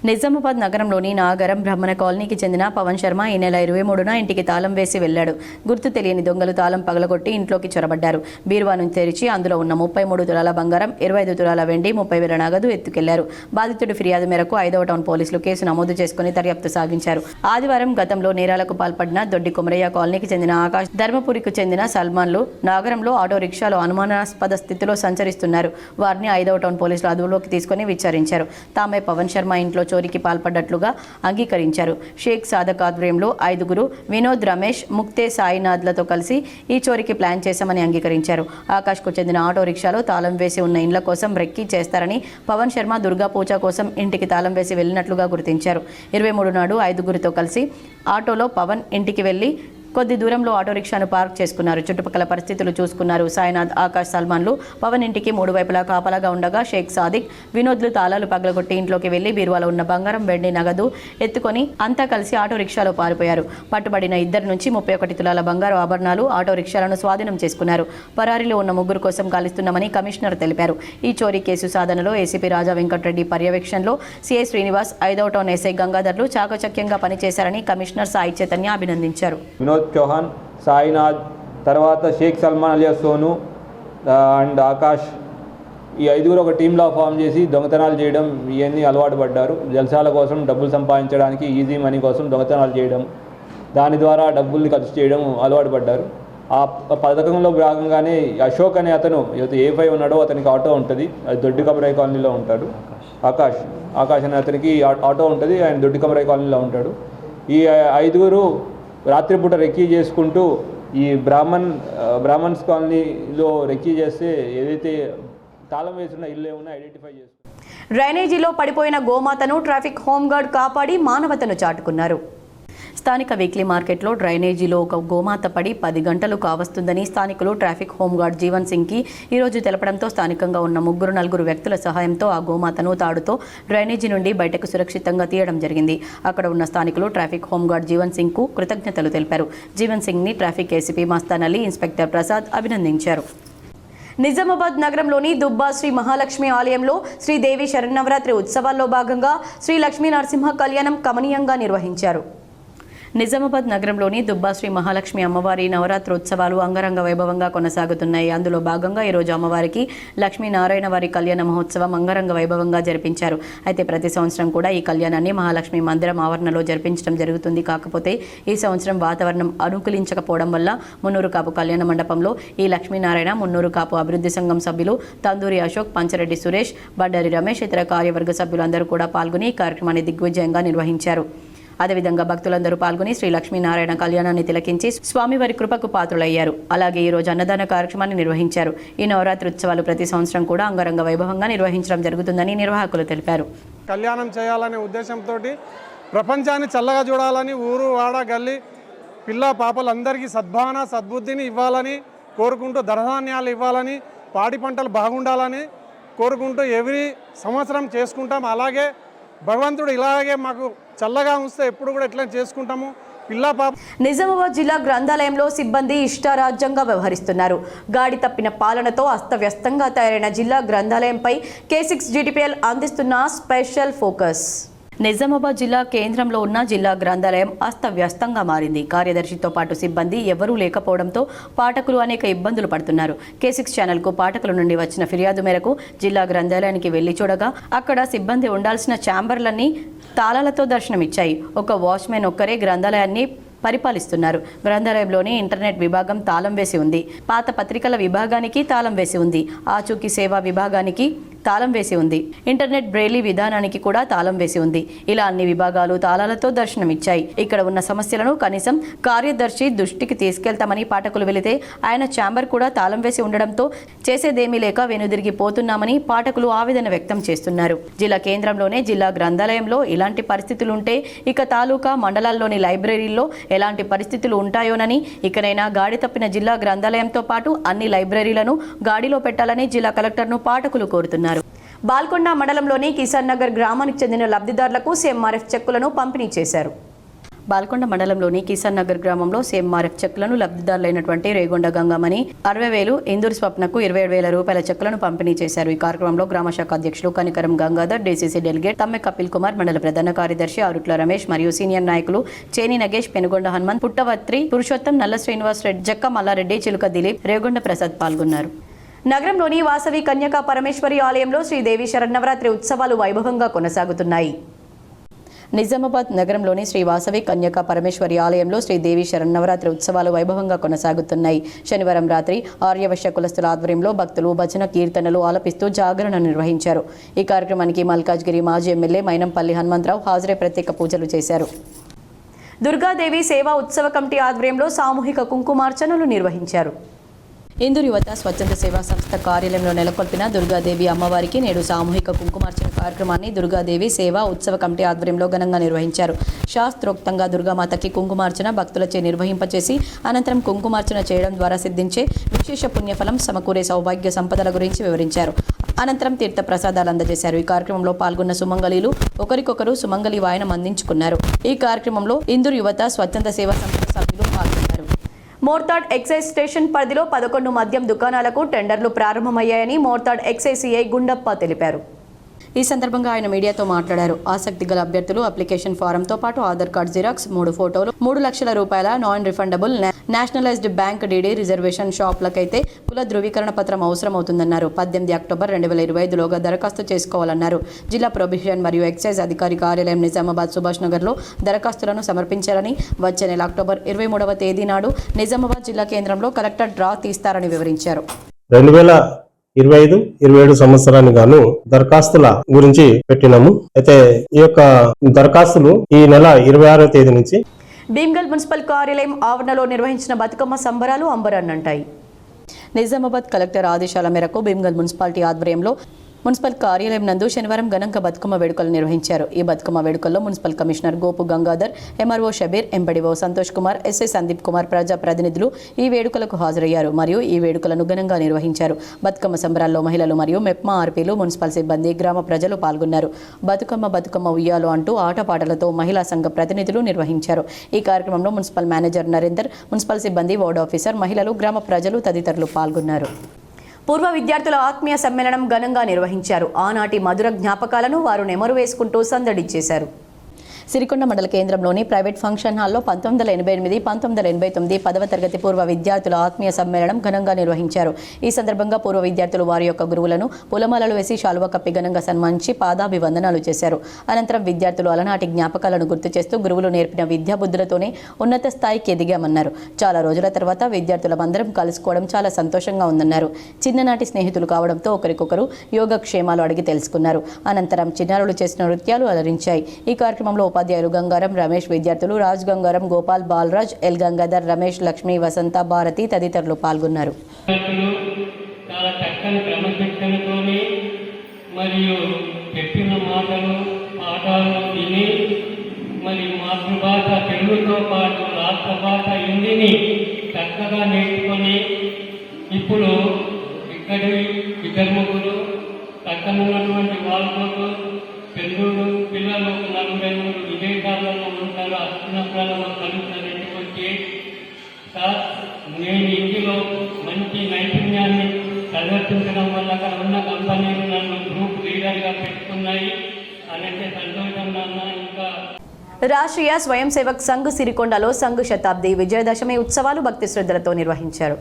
[SPEAKER 1] నిజామాబాద్ నగరంలోని నాగరం బ్రహ్మణ కాలనీకి చెందిన పవన్ శర్మ ఈ నెల 23న ఇంటికి తాళం వేసి వెళ్లాడు. గుర్తు తెలియని దొంగలు తాళం పగలగొట్టి ఇంట్లోకి చొరబడ్డారు. బీరువా నుంచి తెరిచి అందులో ఉన్న 33 తులాల బంగారం, 25 తులాల వెండి, 30,000 నగదు ఎత్తుకెళ్లారు. బాధితుడి ఫిర్యాదు మేరకు 5వ టౌన్ పోలీసులు కేసు నమోదు చేసుకుని దర్యాప్తు సాగించారు. ఆదివారం గతంలో నేరాలకు పాల్పడిన దొడ్డి కొమరయ్య కాలనీకి చెందిన ఆకాష్, ధర్మపురికి చెందిన సల్మాన్లు నగరంలో ఆటో రిక్షాలో అనుమానాస్పద స్థితిలో సంచరిస్తున్నారు. వారిని 5వ టౌన్ పోలీసులు అదుపులోకి తీసుకుని విచారించారు. తామే పవన్ శర్మ ఇంట్లో చోరీకి పాల్పడ్డట్లుగా అంగీకరించారు. షేక్ సాదక్ ఆధ్వర్యంలో 5గురు వినోద్, రమేష్, ముక్తే సాయినాథ్లతో కలిసి ఈ చోరీకి ప్లాన్ చేశామని అంగీకరించారు. ఆకాష్కు చెందిన ఆటో రిక్షాలో తాళం వేసి ఉన్న ఇండ్ల కోసం రెక్కీ చేస్తారని పవన్ శర్మ దుర్గా పూజ కోసం ఇంటికి తాళం వేసి వెళ్ళినట్లుగా గుర్తించారు. 23 నాడు 5గురితో కలిసి ఆటోలో పవన్ ఇంటికి వెళ్లి కొద్ది దూరంలో ఆటో రిక్షాను పార్క్ చేసుకున్నారు. చుట్టుపక్కల పరిస్థితులు చూసుకున్నారు. సాయినాథ్, ఆకాష్, సల్మాన్లు పవన్ ఇంటికి 3 వైపులా కాపలాగా ఉండగా షేక్ సాదిక్, వినోద్లు తాళాలు పగలగొట్టి ఇంట్లోకి వెళ్లి బీరువాలో ఉన్న బంగారం, వెండి, నగదు ఎత్తుకొని అంతా కలిసి ఆటో రిక్షాలో పారిపోయారు. పట్టుబడిన ఇద్దరి నుంచి 31 తులాల బంగారు ఆభరణాలు, ఆటో రిక్షాలను స్వాధీనం చేసుకున్నారు. పరారీలో ఉన్న 3 కోసం గాలిస్తున్నామని కమిషనర్ తెలిపారు. ఈ చోరీ కేసు సాధనలో ఏసీపీ రాజా వెంకటరెడ్డి పర్యవేక్షణలో సిఐ శ్రీనివాస్, 5వ టౌన్ ఎస్ఐ గంగాధర్లు చాకచక్యంగా పనిచేశారని కమిషనర్ సాయి చైతన్య అభినందించారు.
[SPEAKER 7] చౌహాన్, సాయినాథ్, తర్వాత షేక్ సల్మాన్ అలియా సోను అండ్ ఆకాష్, ఈ 5గురు ఒక టీంలా ఫామ్ చేసి దొంగతనాలు చేయడం ఇవన్నీ అలవాటు పడ్డారు. జల్సాల కోసం డబ్బులు సంపాదించడానికి, ఈజీ మనీ కోసం దొంగతనాలు చేయడం, దాని ద్వారా డబ్బుల్ని ఖర్చు చేయడం అలవాటు పడ్డారు. ఆ పథకంలో భాగంగానే అశోక్ అనే అతను A5 ఉన్నాడో అతనికి ఆటో ఉంటుంది. అది దొడ్డి కమరాయి కాలనీలో ఉంటాడు. ఆకాష్ అనే అతనికి ఆటో ఉంటుంది. ఆయన దొడ్డి కమరాయి కాలనీలో ఉంటాడు. ఈ 5గురు రాత్రిపూట రెక్కీ చేసుకుంటూ ఈ బ్రాహ్మణ్స్ కాలనీలో రెక్కీ చేస్తే ఏదైతే తాళం వేసిన ఇల్లు ఏమన్నా ఐడెంటిఫై చేసుకుంటారు.
[SPEAKER 1] డ్రైనేజీలో పడిపోయిన గోమాతను ట్రాఫిక్ హోంగార్డ్ కాపాడి మానవతను చాటుకున్నారు. స్థానిక వీక్లీ మార్కెట్లో డ్రైనేజీలో ఒక గోమాత పడి 10 గంటలు కావస్తుందని స్థానికులు ట్రాఫిక్ హోంగార్డ్ జీవన్ సింగ్కి ఈరోజు తెలపడంతో స్థానికంగా ఉన్న 3-4 వ్యక్తుల సహాయంతో ఆ గోమాతను తాడుతో డ్రైనేజీ నుండి బయటకు సురక్షితంగా తీయడం జరిగింది. అక్కడ ఉన్న స్థానికులు ట్రాఫిక్ హోంగార్డ్ జీవన్ సింగ్కు కృతజ్ఞతలు తెలిపారు. జీవన్ సింగ్ని traffic ACP Mastan Ali, inspector Prasad అభినందించారు. నిజామాబాద్ నగరంలోని దుబ్బా శ్రీ మహాలక్ష్మి ఆలయంలో శ్రీదేవి శరన్నవరాత్రి ఉత్సవాల్లో భాగంగా శ్రీ లక్ష్మీ నరసింహ కళ్యాణం కమనీయంగా నిర్వహించారు. నిజామాబాద్ నగరంలోని దుబ్బా శ్రీ మహాలక్ష్మి అమ్మవారి నవరాత్రోత్సవాలు అంగరంగ వైభవంగా కొనసాగుతున్నాయి. అందులో భాగంగా ఈరోజు అమ్మవారికి లక్ష్మీనారాయణ వారి కళ్యాణ మహోత్సవం అంగరంగ వైభవంగా జరిపించారు. అయితే ప్రతి సంవత్సరం కూడా ఈ కళ్యాణాన్ని మహాలక్ష్మి మందిరం ఆవరణలో జరిపించడం జరుగుతుంది. కాకపోతే ఈ సంవత్సరం వాతావరణం అనుకూలించకపోవడం వల్ల మున్నూరు కాపు కళ్యాణ మండపంలో ఈ లక్ష్మీనారాయణ, మున్నూరు కాపు అభివృద్ధి సంఘం సభ్యులు తందూరి అశోక్, పంచరెడ్డి సురేష్, బడ్డారి రమేష్, ఇతర కార్యవర్గ సభ్యులందరూ కూడా పాల్గొని ఈ కార్యక్రమాన్ని దిగ్విజయంగా నిర్వహించారు. అదేవిధంగా భక్తులందరూ పాల్గొని శ్రీ లక్ష్మీనారాయణ కళ్యాణాన్ని తిలకించి స్వామివారి కృపకు పాత్రులయ్యారు. అలాగే ఈ రోజు అన్నదాన కార్యక్రమాన్ని నిర్వహించారు. ఈ నవరాత్రి ఉత్సవాలు ప్రతి సంవత్సరం కూడా అంగరంగ వైభవంగా నిర్వహించడం జరుగుతుందని నిర్వాహకులు తెలిపారు.
[SPEAKER 8] కళ్యాణం చేయాలనే ఉద్దేశంతో ప్రపంచాన్ని చల్లగా చూడాలని ఊరు వాడ గల్లి పిల్ల పాపలందరికీ సద్భావన సద్బుద్ధిని ఇవ్వాలని కోరుకుంటూ, ధనధాన్యాలు ఇవ్వాలని, పాడి పంటలు బాగుండాలని కోరుకుంటూ ఎవ్రీ సంవత్సరం చేసుకుంటాం. అలాగే భగవంతుడు ఇలాగే మాకు చల్లగా ఉంస్తే ఎప్పుడు కూడా ఎట్లా చేసుకుంటాము.
[SPEAKER 1] నిజామాబాద్ జిల్లా గ్రంథాలయంలో సిబ్బంది ఇష్టారాజ్యంగా వ్యవహరిస్తున్నారు. గాడి తప్పిన పాలనతో అస్తవ్యస్తంగా తయారైన జిల్లా గ్రంథాలయంపై K6 GTPL అందిస్తున్న స్పెషల్ ఫోకస్. నిజామాబాద్ జిల్లా కేంద్రంలో ఉన్న జిల్లా గ్రంథాలయం అస్తవ్యస్తంగా మారింది. కార్యదర్శితో పాటు సిబ్బంది ఎవరూ లేకపోవడంతో పాఠకులు అనేక ఇబ్బందులు పడుతున్నారు. K6 ఛానల్కు పాఠకుల నుండి వచ్చిన ఫిర్యాదు మేరకు జిల్లా గ్రంథాలయానికి వెళ్లి చూడగా అక్కడ సిబ్బంది ఉండాల్సిన ఛాంబర్లన్నీ తాళాలతో దర్శనమిచ్చాయి. ఒక వాచ్మెన్ ఒక్కరే గ్రంథాలయాన్ని పరిపాలిస్తున్నారు. గ్రంథాలయంలోని ఇంటర్నెట్ విభాగం తాళం వేసి ఉంది. పాత పత్రికల విభాగానికి తాళం వేసి ఉంది. ఆచూకీ సేవా విభాగానికి తాళం వేసి ఉంది. ఇంటర్నెట్ బ్రెయిలీ విధానానికి కూడా తాళం వేసి ఉంది. ఇలా అన్ని విభాగాలు తాళాలతో దర్శనమిచ్చాయి. ఇక్కడ ఉన్న సమస్యలను కనీసం కార్యదర్శి దృష్టికి తీసుకెళ్తామని పాఠకులు వెళితే ఆయన ఛాంబర్ కూడా తాళం వేసి ఉండడంతో చేసేదేమీ లేక వెనుదిరిగి పోతున్నామని పాఠకులు ఆవేదన వ్యక్తం చేస్తున్నారు. జిల్లా కేంద్రంలోనే జిల్లా గ్రంథాలయంలో ఇలాంటి పరిస్థితులుంటే ఇక తాలూకా మండలాల్లోని లైబ్రరీల్లో ఎలాంటి పరిస్థితులు ఉంటాయోనని, ఇకనైనా గాడి తప్పిన జిల్లా గ్రంథాలయంతో పాటు అన్ని లైబ్రరీలను గాడిలో పెట్టాలని జిల్లా కలెక్టర్ను పాఠకులు కోరుతున్నారు. బాల్కొండ మండలంలోని కిసాన్ నగర్ గ్రామానికి చెందిన లబ్ధిదారులకు CMRF చెక్కులను పంపిణీ చేశారు. బాల్కొండ మండలంలోని కిసాన్ నగర్ గ్రామంలో CMRF చెక్కులను లబ్ధిదారులైనటువంటి రేగొండ గంగమని 60,000, ఇందూరు స్వప్నకు 27,000 రూపాయల చెక్కులను పంపిణీ చేశారు. ఈ కార్యక్రమంలో గ్రామ శాఖ అధ్యక్షులు కనికరం గంగాధర్, DCC డెలిగేట్ తమ్మె కపిల్ కుమార్, మండల ప్రధాన కార్యదర్శి ఆరుట్ల రమేష్ మరియు సీనియర్ నాయకులు చేని నగేష్, పెనుగొండ హనుమంత్, పుట్టవత్రి పురుషోత్తం, నల్ల శ్రీనివాస్ రెడ్డి, జక్క మల్లారెడ్డి, చిలుక దిలీప్, రేగొండ ప్రసాద్ పాల్గొన్నారు. నగరంలోని వాసవి కన్యకా పరమేశ్వరి ఆలయంలో శ్రీదేవి శరన్నవరాత్రి ఉత్సవాలు వైభవంగా కొనసాగుతున్నాయి. నిజామాబాద్ నగరంలోని శ్రీ వాసవి కన్యకా పరమేశ్వరి ఆలయంలో శ్రీదేవి శరన్నవరాత్రి ఉత్సవాలు వైభవంగా కొనసాగుతున్నాయి. శనివారం రాత్రి ఆర్యవైశ్య కులస్తుల ఆధ్వర్యంలో భక్తులు భజన కీర్తనలు ఆలపిస్తూ జాగరణ నిర్వహించారు. ఈ కార్యక్రమానికి మల్కాజ్గిరి మాజీ ఎమ్మెల్యే మైనంపల్లి హనుమంతరావు హాజరై ప్రత్యేక పూజలు చేశారు. దుర్గాదేవి సేవా ఉత్సవ కమిటీ ఆధ్వర్యంలో సామూహిక కుంకుమార్చనలు నిర్వహించారు. ఇందూరు యువత స్వచ్ఛంద సేవా సంస్థ కార్యాలయంలో నెలకొల్పిన దుర్గాదేవి అమ్మవారికి నేడు సామూహిక కుంకుమార్చన కార్యక్రమాన్ని దుర్గాదేవి సేవా ఉత్సవ కమిటీ ఆధ్వర్యంలో ఘనంగా నిర్వహించారు. శాస్త్రోక్తంగా దుర్గామాతకి కుంకుమార్చన భక్తులచే నిర్వహింపచేసి అనంతరం కుంకుమార్చన చేయడం ద్వారా సిద్ధించే విశేష పుణ్యఫలం సమకూరే సౌభాగ్య సంపదల గురించి వివరించారు. అనంతరం తీర్థ ప్రసాదాలు అందజేశారు. ఈ కార్యక్రమంలో పాల్గొన్న సుమంగళీలు ఒకరికొకరు సుమంగళి వాయనం అందించుకున్నారు. ఈ కార్యక్రమంలో ఇందూరు యువత స్వచ్ఛంద సేవా సంస్థ సభ్యులు పాల్గొన్నారు. మోర్తాడ్ ఎక్సైజ్ స్టేషన్ పరిధిలో 11 మద్యం దుకాణాలకు టెండర్లు ప్రారంభమయ్యాయని మోర్తాడ్ ఎక్సైజ్ సిఐ గుండప్ప తెలిపారు. ఈ సందర్భంగా ఆయన మీడియాతో మాట్లాడారు. ఆసక్తి గల అభ్యర్థులు అప్లికేషన్ ఫారంతో పాటు ఆధార్ కార్డు జిరాక్స్, 3 ఫోటోలు, 3 లక్షల రూపాయల non refundable nationalised bank DD reservation షాపులకైతే కుల ధృవీకరణ పత్రం అవసరమవుతుందన్నారు. 18 అక్టోబర్ 2025లోగా దరఖాస్తు చేసుకోవాలన్నారు. జిల్లా ప్రొబిషన్ మరియు ఎక్సైజ్ అధికారి కార్యాలయం నిజామాబాద్ సుభాష్ నగర్లో దరఖాస్తులను సమర్పించాలని, వచ్చే నెల అక్టోబర్ 23వ తేదీ నాడు నిజామాబాద్ జిల్లా కేంద్రంలో కలెక్టర్ డ్రా తీస్తారని వివరించారు.
[SPEAKER 9] 2025-27 సంవత్సరానికి గాను దరఖాస్తుల గురించి పెట్టినాము. అయితే ఈ యొక్క దరఖాస్తులు ఈ నెల 26వ తేదీ నుంచి
[SPEAKER 1] భీమ్గల్ మున్సిపల్ కార్యాలయం ఆవరణలో నిర్వహించిన బతుకమ్మ సంబరాలు అంబరాన్నంటాయి. నిజామాబాద్ కలెక్టర్ ఆదేశాల మేరకు భీమ్గల్ మున్సిపాలిటీ ఆధ్వర్యంలో మున్సిపల్ కార్యాలయం నందు శనివారం ఘనంగా బతుకమ్మ వేడుకలు నిర్వహించారు. ఈ బతుకమ్మ వేడుకల్లో municipal commissioner Gopu Gangadhar, MRO Shabbir, MPDO Santosh Kumar, SI Sandeep Kumar ప్రజా ప్రతినిధులు ఈ వేడుకలకు హాజరయ్యారు మరియు ఈ వేడుకలను ఘనంగా నిర్వహించారు. బతుకమ్మ సంబరాల్లో మహిళలు మరియు మెప్మా ఆర్పీలు, మున్సిపల్ సిబ్బంది, గ్రామ ప్రజలు పాల్గొన్నారు. బతుకమ్మ ఉయ్యాలు అంటూ ఆటపాటలతో మహిళా సంఘ ప్రతినిధులు నిర్వహించారు. ఈ కార్యక్రమంలో మున్సిపల్ మేనేజర్ నరేందర్, మున్సిపల్ సిబ్బంది, వార్డు ఆఫీసర్, మహిళలు, గ్రామ ప్రజలు తదితరులు పాల్గొన్నారు. పూర్వ విద్యార్థుల ఆత్మీయ సమ్మేళనం ఘనంగా నిర్వహించారు. ఆనాటి మధుర జ్ఞాపకాలను వారు నెమరు వేసుకుంటూ సందడి చేశారు. సిరికొండ మండల కేంద్రంలోని ప్రైవేట్ ఫంక్షన్ హాల్లో 1988, 1989 10వ తరగతి పూర్వ విద్యార్థుల ఆత్మీయ సమ్మేళనం ఘనంగా నిర్వహించారు. ఈ సందర్భంగా పూర్వ విద్యార్థులు వారి యొక్క గురువులను పూలమాలలు వేసి శాలువా కప్పి ఘనంగా సన్మానించి పాదాభివందనాలు చేశారు. అనంతరం విద్యార్థులు అలనాటి జ్ఞాపకాలను గుర్తు చేస్తూ గురువులు నేర్పిన విద్యాబుద్ధులతోనే ఉన్నత స్థాయికి ఎదిగామన్నారు. చాలా రోజుల తర్వాత విద్యార్థులందరం కలుసుకోవడం చాలా సంతోషంగా ఉందన్నారు. చిన్ననాటి స్నేహితులు కావడంతో ఒకరికొకరు యోగక్షేమాలు అడిగి తెలుసుకున్నారు. అనంతరం చిన్నారులు చేసిన నృత్యాలు అలరించాయి. ఈ కార్యక్రమంలో ఉపాధ్యాయులు గంగారం, రమేష్, విద్యార్థులు రాజ్ గంగారం, గోపాల్, బాలరాజ్, ఎల్ గంగాధర్, రమేష్, లక్ష్మి, వసంత, భారతి తదితరులు పాల్గొన్నారు.
[SPEAKER 10] చాలా చక్కని క్రమశిక్షణతోని మరియు చెప్పిన మాటలు పాఠాలు విని మరి మాతృభాష తెలుగుతో పాటు రాష్ట్ర భాష హిందీని చక్కగా నేర్చుకొని ఇప్పుడు ఇక్కడి విధర్మకులు పక్కనున్నటువంటి వాళ్ళతో పెళ్ళూరు పిల్లలు 40 విదేశాలలో ఉంటారు. అస్తినపురాలలో కలుగుతారు. ఇంటికి వచ్చి సార్ నేను ఇంటిలో మంచి నైపుణ్యాన్ని ప్రదర్శించడం వల్ల అక్కడ ఉన్న కంపెనీలు నన్ను గ్రూప్ లీడర్గా పెట్టుకున్నాయి. అలాంటి సంతోషం నాన్న. ఇంకా
[SPEAKER 1] రాష్ట్రీయ స్వయం సేవక్ సంఘ్ సిరికొండలో సంఘ్ శతాబ్ది విజయదశమి ఉత్సవాలు భక్తి శ్రద్ధలతో నిర్వహించారు.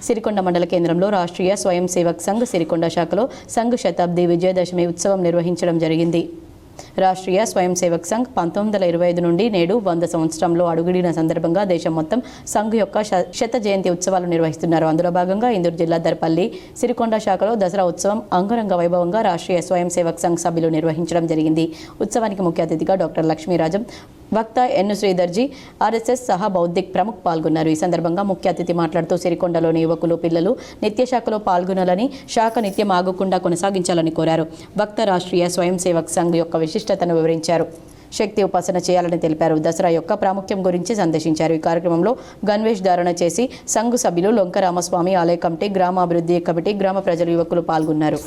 [SPEAKER 1] సిరికొండ మండల కేంద్రంలో రాష్ట్రీయ స్వయం సేవక్ సంఘ్ సిరికొండ శాఖలో సంఘ్ శతాబ్ది విజయదశమి ఉత్సవం నిర్వహించడం జరిగింది. రాష్ట్రీయ స్వయం సేవక్ సంఘ్ 1925 నుండి నేడు 100 సంవత్సరంలో అడుగుడిన సందర్భంగా దేశం మొత్తం సంఘ్ యొక్క శత జయంతి ఉత్సవాలు నిర్వహిస్తున్నారు. అందులో భాగంగా ఇందూరు జిల్లా దర్పల్లి సిరికొండ శాఖలో దసరా ఉత్సవం అంగరంగ వైభవంగా రాష్ట్రీయ స్వయం సేవక్ సంఘ్ సభ్యులు నిర్వహించడం జరిగింది. ఉత్సవానికి ముఖ్య అతిథిగా డాక్టర్ లక్ష్మీరాజం, వక్త ఎన్ను శ్రీధర్జీ, ఆర్ఎస్ఎస్ సహా బౌద్ధిక్ ప్రముఖ్ పాల్గొన్నారు. ఈ సందర్భంగా ముఖ్య అతిథి మాట్లాడుతూ సిరికొండలోని యువకులు, పిల్లలు నిత్య శాఖలో పాల్గొనాలని, శాఖ నిత్యం ఆగకుండా కొనసాగించాలని కోరారు. వక్త రాష్ట్రీయ స్వయం సేవక్ సంఘ్ యొక్క విశిష్టతను వివరించారు. శక్తి ఉపాసన చేయాలని తెలిపారు. దసరా యొక్క ప్రాముఖ్యం గురించి సందేశించారు. ఈ కార్యక్రమంలో గన్వేష్ ధారణ చేసి సంఘ్ సభ్యులు, లొంక రామస్వామి ఆలయ కమిటీ, గ్రామాభివృద్ధి కమిటీ, గ్రామ ప్రజలు, యువకులు పాల్గొన్నారు.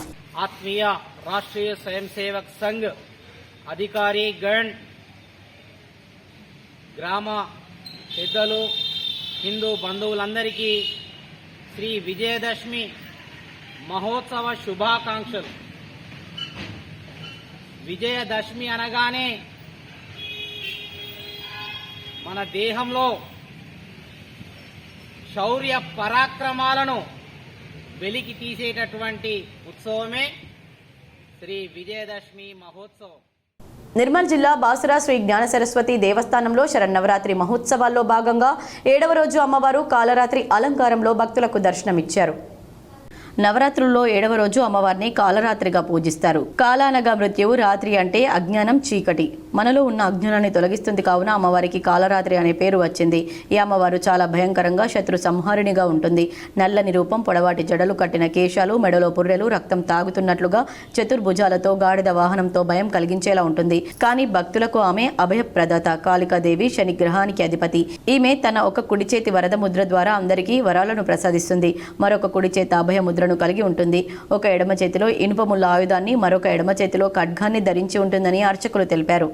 [SPEAKER 11] ఆత్మీయ రాష్ట్రీయ స్వయం సేవక్ సంఘ్ అధికారి గణ్, గ్రామ పెద్దలు, హిందూ బంధువులందరికీ శ్రీ విజయదశమి మహోత్సవ శుభాకాంక్షలు. విజయదశమి అనగానే మన దేహంలో శౌర్య పరాక్రమాలను వెలికి తీసేటటువంటి ఉత్సవమే శ్రీ విజయదశమి మహోత్సవం.
[SPEAKER 1] నిర్మల్ జిల్లా బాసురా శ్రీ జ్ఞాన సరస్వతి దేవస్థానంలో శరన్నవరాత్రి మహోత్సవాల్లో భాగంగా 7వ రోజు అమ్మవారు కాలరాత్రి అలంకారంలో భక్తులకు దర్శనమిచ్చారు. నవరాత్రుల్లో 7వ రోజు అమ్మవారిని కాలరాత్రిగా పూజిస్తారు. కాల అనగా మృత్యువు, రాత్రి అంటే అజ్ఞానం, చీకటి. మనలో ఉన్న అజ్ఞానాన్ని తొలగిస్తుంది కావున అమ్మవారికి కాలరాత్రి అనే పేరు వచ్చింది. ఈ అమ్మవారు చాలా భయంకరంగా శత్రు సంహారిణిగా ఉంటుంది. నల్లని రూపం, పొడవాటి జడలు, కట్టిన కేశాలు, మెడలో పుర్రెలు, రక్తం తాగుతున్నట్లుగా, చతుర్భుజాలతో, గాడిద వాహనంతో భయం కలిగించేలా ఉంటుంది. కానీ భక్తులకు ఆమె అభయప్రదాత, కాళికాదేవి, శని గ్రహానికి అధిపతి. ఈమె తన ఒక కుడి చేతి వరద ముద్ర ద్వారా అందరికీ వరాలను ప్రసాదిస్తుంది. మరొక కుడి చేతి అభయ ముద్రను కలిగి ఉంటుంది. ఒక ఎడమ చేతిలో ఇనుపముళ్ళ ఆయుధాన్ని, మరొక ఎడమ చేతిలో ఖడ్గాన్ని ధరించి ఉంటుందని అర్చకులు తెలిపారు.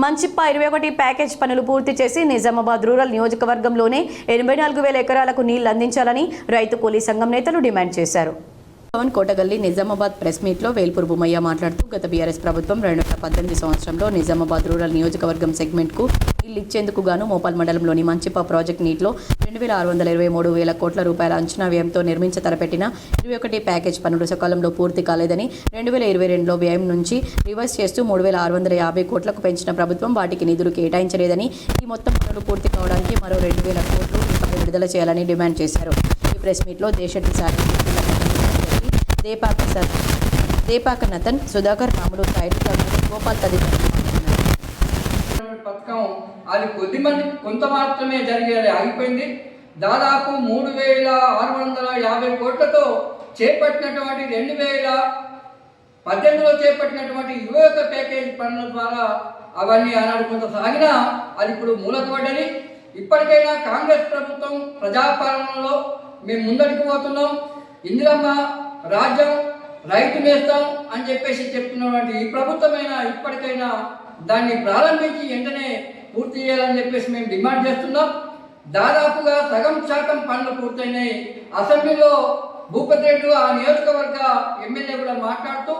[SPEAKER 1] మంచిప్ప 21 ప్యాకేజ్ పనులు పూర్తి చేసి నిజామాబాద్ రూరల్ నియోజకవర్గంలోనే 84,000 ఎకరాలకు నీళ్లు అందించాలని రైతు కూలీ సంఘం నేతలు డిమాండ్ చేశారు. పవన్ కోటగల్లి నిజామాబాద్ ప్రెస్ మీట్లో వేల్పూర్ బొమ్మయ్య మాట్లాడుతూ గత బీఆర్ఎస్ ప్రభుత్వం 2018 సంవత్సరంలో నిజామాబాద్ రూరల్ నియోజకవర్గం సెగ్మెంట్కు నీళ్లు ఇచ్చేందుకు గాను మోపాల్ మండలంలోని మంచిప్ప ప్రాజెక్ట్ నీటిలో 2,623,000 కోట్ల రూపాయల అంచనా వ్యయంతో నిర్మించ తలపెట్టిన 21 ప్యాకేజ్ పనులు సకాలంలో పూర్తి కాలేదని, 2022లో వ్యయం నుంచి రివర్స్ చేస్తూ 3,650 కోట్లకు పెంచిన ప్రభుత్వం వాటికి నిధులు కేటాయించలేదని, ఈ మొత్తం పనులు పూర్తి కావడానికి మరో 2,000 కోట్లు విడుదల చేయాలని డిమాండ్ చేశారు. ఈ ప్రెస్ మీట్లో దేశటి సారి దేపాక నతన్, సుధాకర్, రాముడు, సాయిలు, గోపాల్ తదితరులు
[SPEAKER 12] పథకం అది కొద్దిమంది కొంత మాత్రమే జరిగేది ఆగిపోయింది. దాదాపు 3,650 కోట్లతో చేపట్టినటువంటి 2018లో చేపట్టినటువంటి 21 ప్యాకేజీ పనుల ద్వారా అవన్నీ ఆనాడు కొంత సాగినా అది ఇప్పుడు మూలకపడ్డది. ఇప్పటికైనా కాంగ్రెస్ ప్రభుత్వం ప్రజాపాలనలో మేము ముందడికి పోతున్నాం, ఇందిరమ్మ రాజ్యం, రైతు నేస్తాం అని చెప్పేసి చెప్తున్నటువంటి ఈ ప్రభుత్వమైనా ఇప్పటికైనా దాన్ని ప్రారంభించి వెంటనే పూర్తి చేయాలని చెప్పేసి మేము డిమాండ్ చేస్తున్నాం. దాదాపుగా సగం శాతం పనులు పూర్తయినాయి. అసెంబ్లీలో భూపతి రెడ్డి ఆ నియోజకవర్గ ఎమ్మెల్యే కూడా మాట్లాడుతూ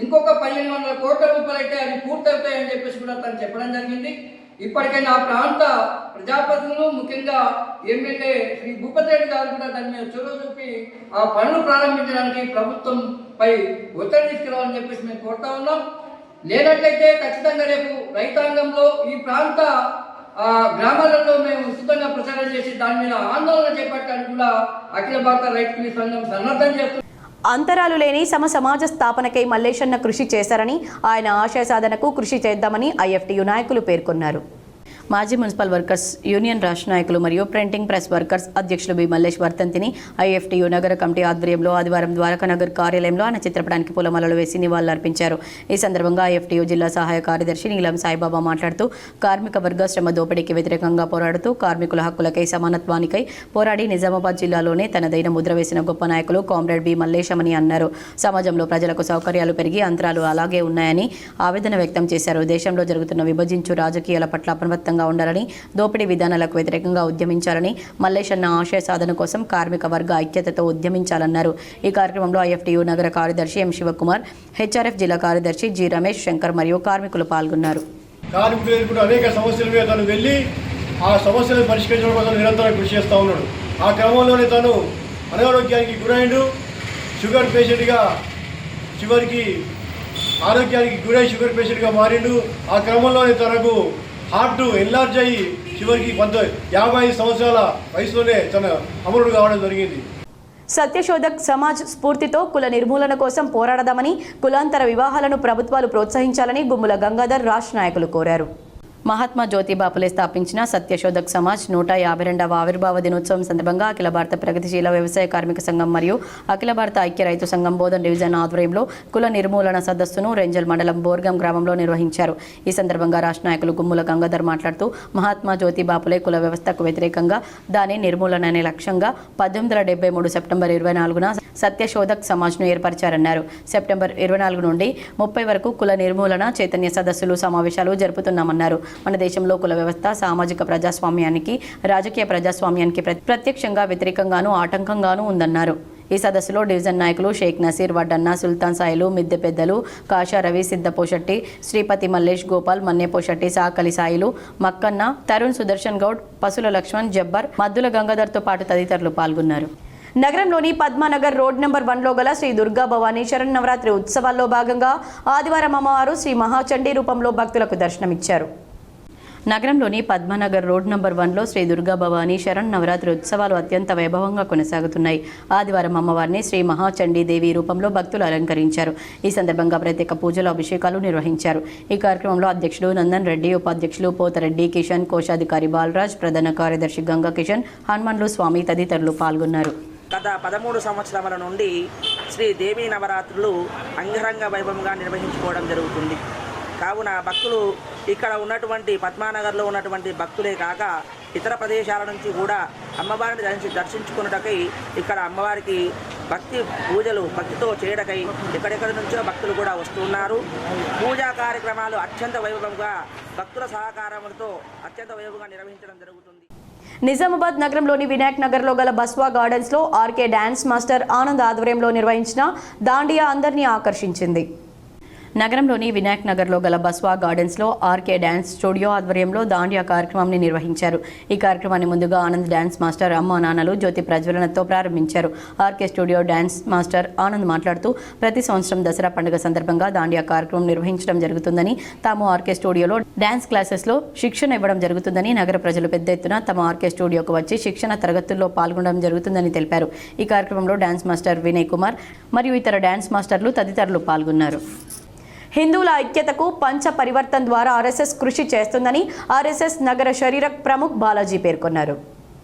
[SPEAKER 12] ఇంకొక 1,500 కోట్ల రూపాయలు అయితే అది పూర్తవుతాయని చెప్పేసి కూడా తను చెప్పడం జరిగింది. ఇప్పటికైనా ఆ ప్రాంత ప్రజాప్రతినిధులు, ముఖ్యంగా ఎమ్మెల్యే శ్రీ భూపతి రెడ్డి గారు కూడా దాని మీద చొరవ చూపి ఆ పనులు ప్రారంభించడానికి ప్రభుత్వంపై ఒత్తిడి తీసుకురావాలని చెప్పేసి మేము కోరుతా ఉన్నాం. లేనట్లయితే ఖచ్చితంగా రేపు రైతాంగంలో ఈ ప్రాంత గ్రామాలలో మేము ఉచితంగా ప్రచారం చేసి దాని మీద ఆందోళన చేపట్టడానికి కూడా అఖిల భారత రైతు కూలీ సంఘం సన్నద్ధం చేస్తుంది.
[SPEAKER 1] అంతరాలు లేని సమాజ స్థాపనకై మల్లేశన్న కృషి చేశారని, ఆయన ఆశయ సాధనకు కృషి చేద్దామని ఐఎఫ్టీయూ నాయకులు పేర్కొన్నారు. మాజీ మున్సిపల్ వర్కర్స్ యూనియన్ రాష్ట్ర నాయకులు మరియు ప్రింటింగ్ ప్రెస్ వర్కర్స్ అధ్యక్షులు బి మల్లేష్ వర్తంతిని ఐఎఫ్టీయూ నగర కమిటీ ఆధ్వర్యంలో ఆదివారం ద్వారకానగర్ కార్యాలయంలో ఆయన చిత్రపటానికి పూలమాలలు వేసి నివాళులర్పించారు. ఈ సందర్భంగా ఐఎఫ్టీయూ జిల్లా సహాయ కార్యదర్శి నీలం సాయిబాబా మాట్లాడుతూ కార్మిక వర్గ శ్రమ దోపిడీకి వ్యతిరేకంగా పోరాడుతూ కార్మికుల హక్కులకై, సమానత్వానికై పోరాడి నిజామాబాద్ జిల్లాలోనే తనదైన ముద్ర వేసిన గొప్ప నాయకులు కామ్రేడ్ బి మల్లేశమని అన్నారు. సమాజంలో ప్రజలకు సౌకర్యాలు పెరిగి అంతరాలు అలాగే ఉన్నాయని ఆవేదన వ్యక్తం చేశారు. దేశంలో జరుగుతున్న విభజించు రాజకీయాల పట్ల అప్రమత్తంగా సురక్షితంగా ఉండాలని, దోపిడీ విధానాలకు వ్యతిరేకంగా ఉద్యమించాలని, మల్లేశన్న ఆశయ సాధన కోసం కార్మిక వర్గ ఐక్యతతో ఉద్యమించాలన్నారు. ఈ కార్యక్రమంలో ఐఎఫ్టియు నగర కార్యదర్శి ఎం శివకుమార్, హెచ్ఆర్ఎఫ్ జిల్లా కార్యదర్శి జి రమేష్, శంకర్ మరియు కార్మికులు పాల్గొన్నారు.
[SPEAKER 5] కార్మికులు ఎదుర్కొన్న అనేక సమస్యల మీద తను వెళ్ళి ఆ సమస్యలను పరిష్కరించడం కోసం నిరంతరం కృషి చేస్తూ ఉన్నాడు. ఆ క్రమంలోనే తను అనారోగ్యానికి గురైండు. షుగర్ పేషెంట్గా చివరికి ఆరోగ్యానికి గురై షుగర్ పేషెంట్గా మారిండు. ఆ క్రమంలోనే తనకు హార్ట్ ఎన్లార్జ్ అయ్యి చివరికి 55 సంవత్సరాల వయసులోనే తన అమరుడు కావడం జరిగింది.
[SPEAKER 1] సత్యశోధక్ సమాజ్ స్ఫూర్తితో కుల నిర్మూలన కోసం పోరాడదామని, కులాంతర వివాహాలను ప్రభుత్వాలు ప్రోత్సహించాలని గుమ్ముల గంగాధర్ రాష్ట్ర నాయకులు కోరారు. మహాత్మా జ్యోతిబా ఫులే స్థాపించిన సత్యశోధక్ సమాజ్ 152వ ఆవిర్భావ దినోత్సవం సందర్భంగా అఖిల భారత ప్రగతిశీల వ్యవసాయ కార్మిక సంఘం మరియు అఖిల భారత ఐక్య రైతు సంఘం బోధన్ డివిజన్ ఆధ్వర్యంలో కుల నిర్మూలన సదస్సును రెంజల్ మండలం బోర్గం గ్రామంలో నిర్వహించారు. ఈ సందర్భంగా రాష్ట్ర నాయకులు గుమ్ముల గంగాధర్ మాట్లాడుతూ మహాత్మా జ్యోతిబా ఫులే కుల వ్యవస్థకు వ్యతిరేకంగా దాని నిర్మూలన అనే లక్ష్యంగా 1873 సెప్టెంబర్ 24న సత్యశోధక్ సమాజ్ను ఏర్పరిచారన్నారు. సెప్టెంబర్ 24 నుండి 30 వరకు కుల నిర్మూలన చైతన్య సదస్సులు, సమావేశాలు జరుపుతున్నామన్నారు. మన దేశంలో కుల వ్యవస్థ సామాజిక ప్రజాస్వామ్యానికి, రాజకీయ ప్రజాస్వామ్యానికి ప్రత్యక్షంగా వ్యతిరేకంగానూ ఆటంకంగానూ ఉందన్నారు. ఈ సదస్సులో డివిజన్ నాయకులు షేక్ నసీర్, వడ్డన్న, సుల్తాన్ సాయిలు, మిద్దె పెద్దలు, కాషా రవి, సిద్ధపోషెట్టి, శ్రీపతి మల్లేష్, గోపాల్, మన్నేపోషెట్టి, సాకలి సాయిలు, మక్కన్న, తరుణ్, సుదర్శన్ గౌడ్, పసుల లక్ష్మణ్, జబ్బర్, మద్దుల గంగాధర్తో పాటు తదితరులు పాల్గొన్నారు. నగరంలోని పద్మానగర్ రోడ్ నెంబర్ 1లో గల శ్రీ దుర్గా భవానీ శరన్నవరాత్రి ఉత్సవాల్లో భాగంగా ఆదివారం అమ్మవారు శ్రీ మహాచండీ రూపంలో భక్తులకు దర్శనమిచ్చారు. నగరంలోని పద్మనగర్ రోడ్ నంబర్ 1లో శ్రీ దుర్గా భవానీ శరన్నవరాత్రి ఉత్సవాలు అత్యంత వైభవంగా కొనసాగుతున్నాయి. ఆదివారం అమ్మవారిని శ్రీ మహాచండీదేవి రూపంలో భక్తులు అలంకరించారు. ఈ సందర్భంగా ప్రత్యేక పూజలు, అభిషేకాలు నిర్వహించారు. ఈ కార్యక్రమంలో అధ్యక్షుడు నందన్ రెడ్డి, ఉపాధ్యక్షులు పోతరెడ్డి కిషన్, కోశాధికారి బాలరాజ్, ప్రధాన కార్యదర్శి గంగా కిషన్, హనుమన్లు స్వామి తదితరులు పాల్గొన్నారు.
[SPEAKER 13] గత 13 సంవత్సరాల నుండి శ్రీ దేవీ నవరాత్రులు అంగరంగ వైభవంగా నిర్వహించుకోవడం జరుగుతుంది. కావున భక్తులు ఇక్కడ ఉన్నటువంటి పద్మానగర్లో ఉన్నటువంటి భక్తులే కాక ఇతర ప్రదేశాల నుంచి కూడా అమ్మవారిని దర్శించుకున్నటకై ఇక్కడ అమ్మవారికి భక్తి పూజలు భక్తితో చేయడకై ఎక్కడెక్కడి నుంచో భక్తులు కూడా వస్తున్నారు. పూజా కార్యక్రమాలు అత్యంత వైభవంగా భక్తుల సహకారంతో అత్యంత వైభవంగా నిర్వహించడం జరుగుతుంది.
[SPEAKER 1] నిజామాబాద్ నగరంలోని వినాయక్ నగర్లో గల బస్వా గార్డెన్స్లో ఆర్కే డాన్స్ మాస్టర్ ఆనంద్ ఆధ్వర్యంలో నిర్వహించిన దాండియా అందరినీ ఆకర్షించింది. నగరంలోని వినాయక్ నగర్లో గల బస్వా గార్డెన్స్లో ఆర్కే డ్యాన్స్ స్టూడియో ఆధ్వర్యంలో దాండియా కార్యక్రమాన్ని నిర్వహించారు. ఈ కార్యక్రమాన్ని ముందుగా ఆనంద్ డ్యాన్స్ మాస్టర్ అమ్మ నాన్నలు జ్యోతి ప్రజ్వలనతో ప్రారంభించారు. RK studio dance master Anand మాట్లాడుతూ ప్రతి సంవత్సరం దసరా పండుగ సందర్భంగా దాండియా కార్యక్రమం నిర్వహించడం జరుగుతుందని, తాము ఆర్కే స్టూడియోలో డ్యాన్స్ క్లాసెస్లో శిక్షణ ఇవ్వడం జరుగుతుందని, నగర ప్రజలు పెద్ద ఎత్తున తమ ఆర్కే స్టూడియోకు వచ్చి శిక్షణ తరగతుల్లో పాల్గొనడం జరుగుతుందని తెలిపారు. ఈ కార్యక్రమంలో డ్యాన్స్ మాస్టర్ వినయ్ కుమార్ మరియు ఇతర డ్యాన్స్ మాస్టర్లు తదితరులు పాల్గొన్నారు. హిందువుల ఐక్యతకు పంచ పరివర్తన్ ద్వారా ఆర్ఎస్ఎస్ కృషి చేస్తుందని ఆర్ఎస్ఎస్ నగర శరీరక్ ప్రముఖ్ బాలాజీ పేర్కొన్నారు.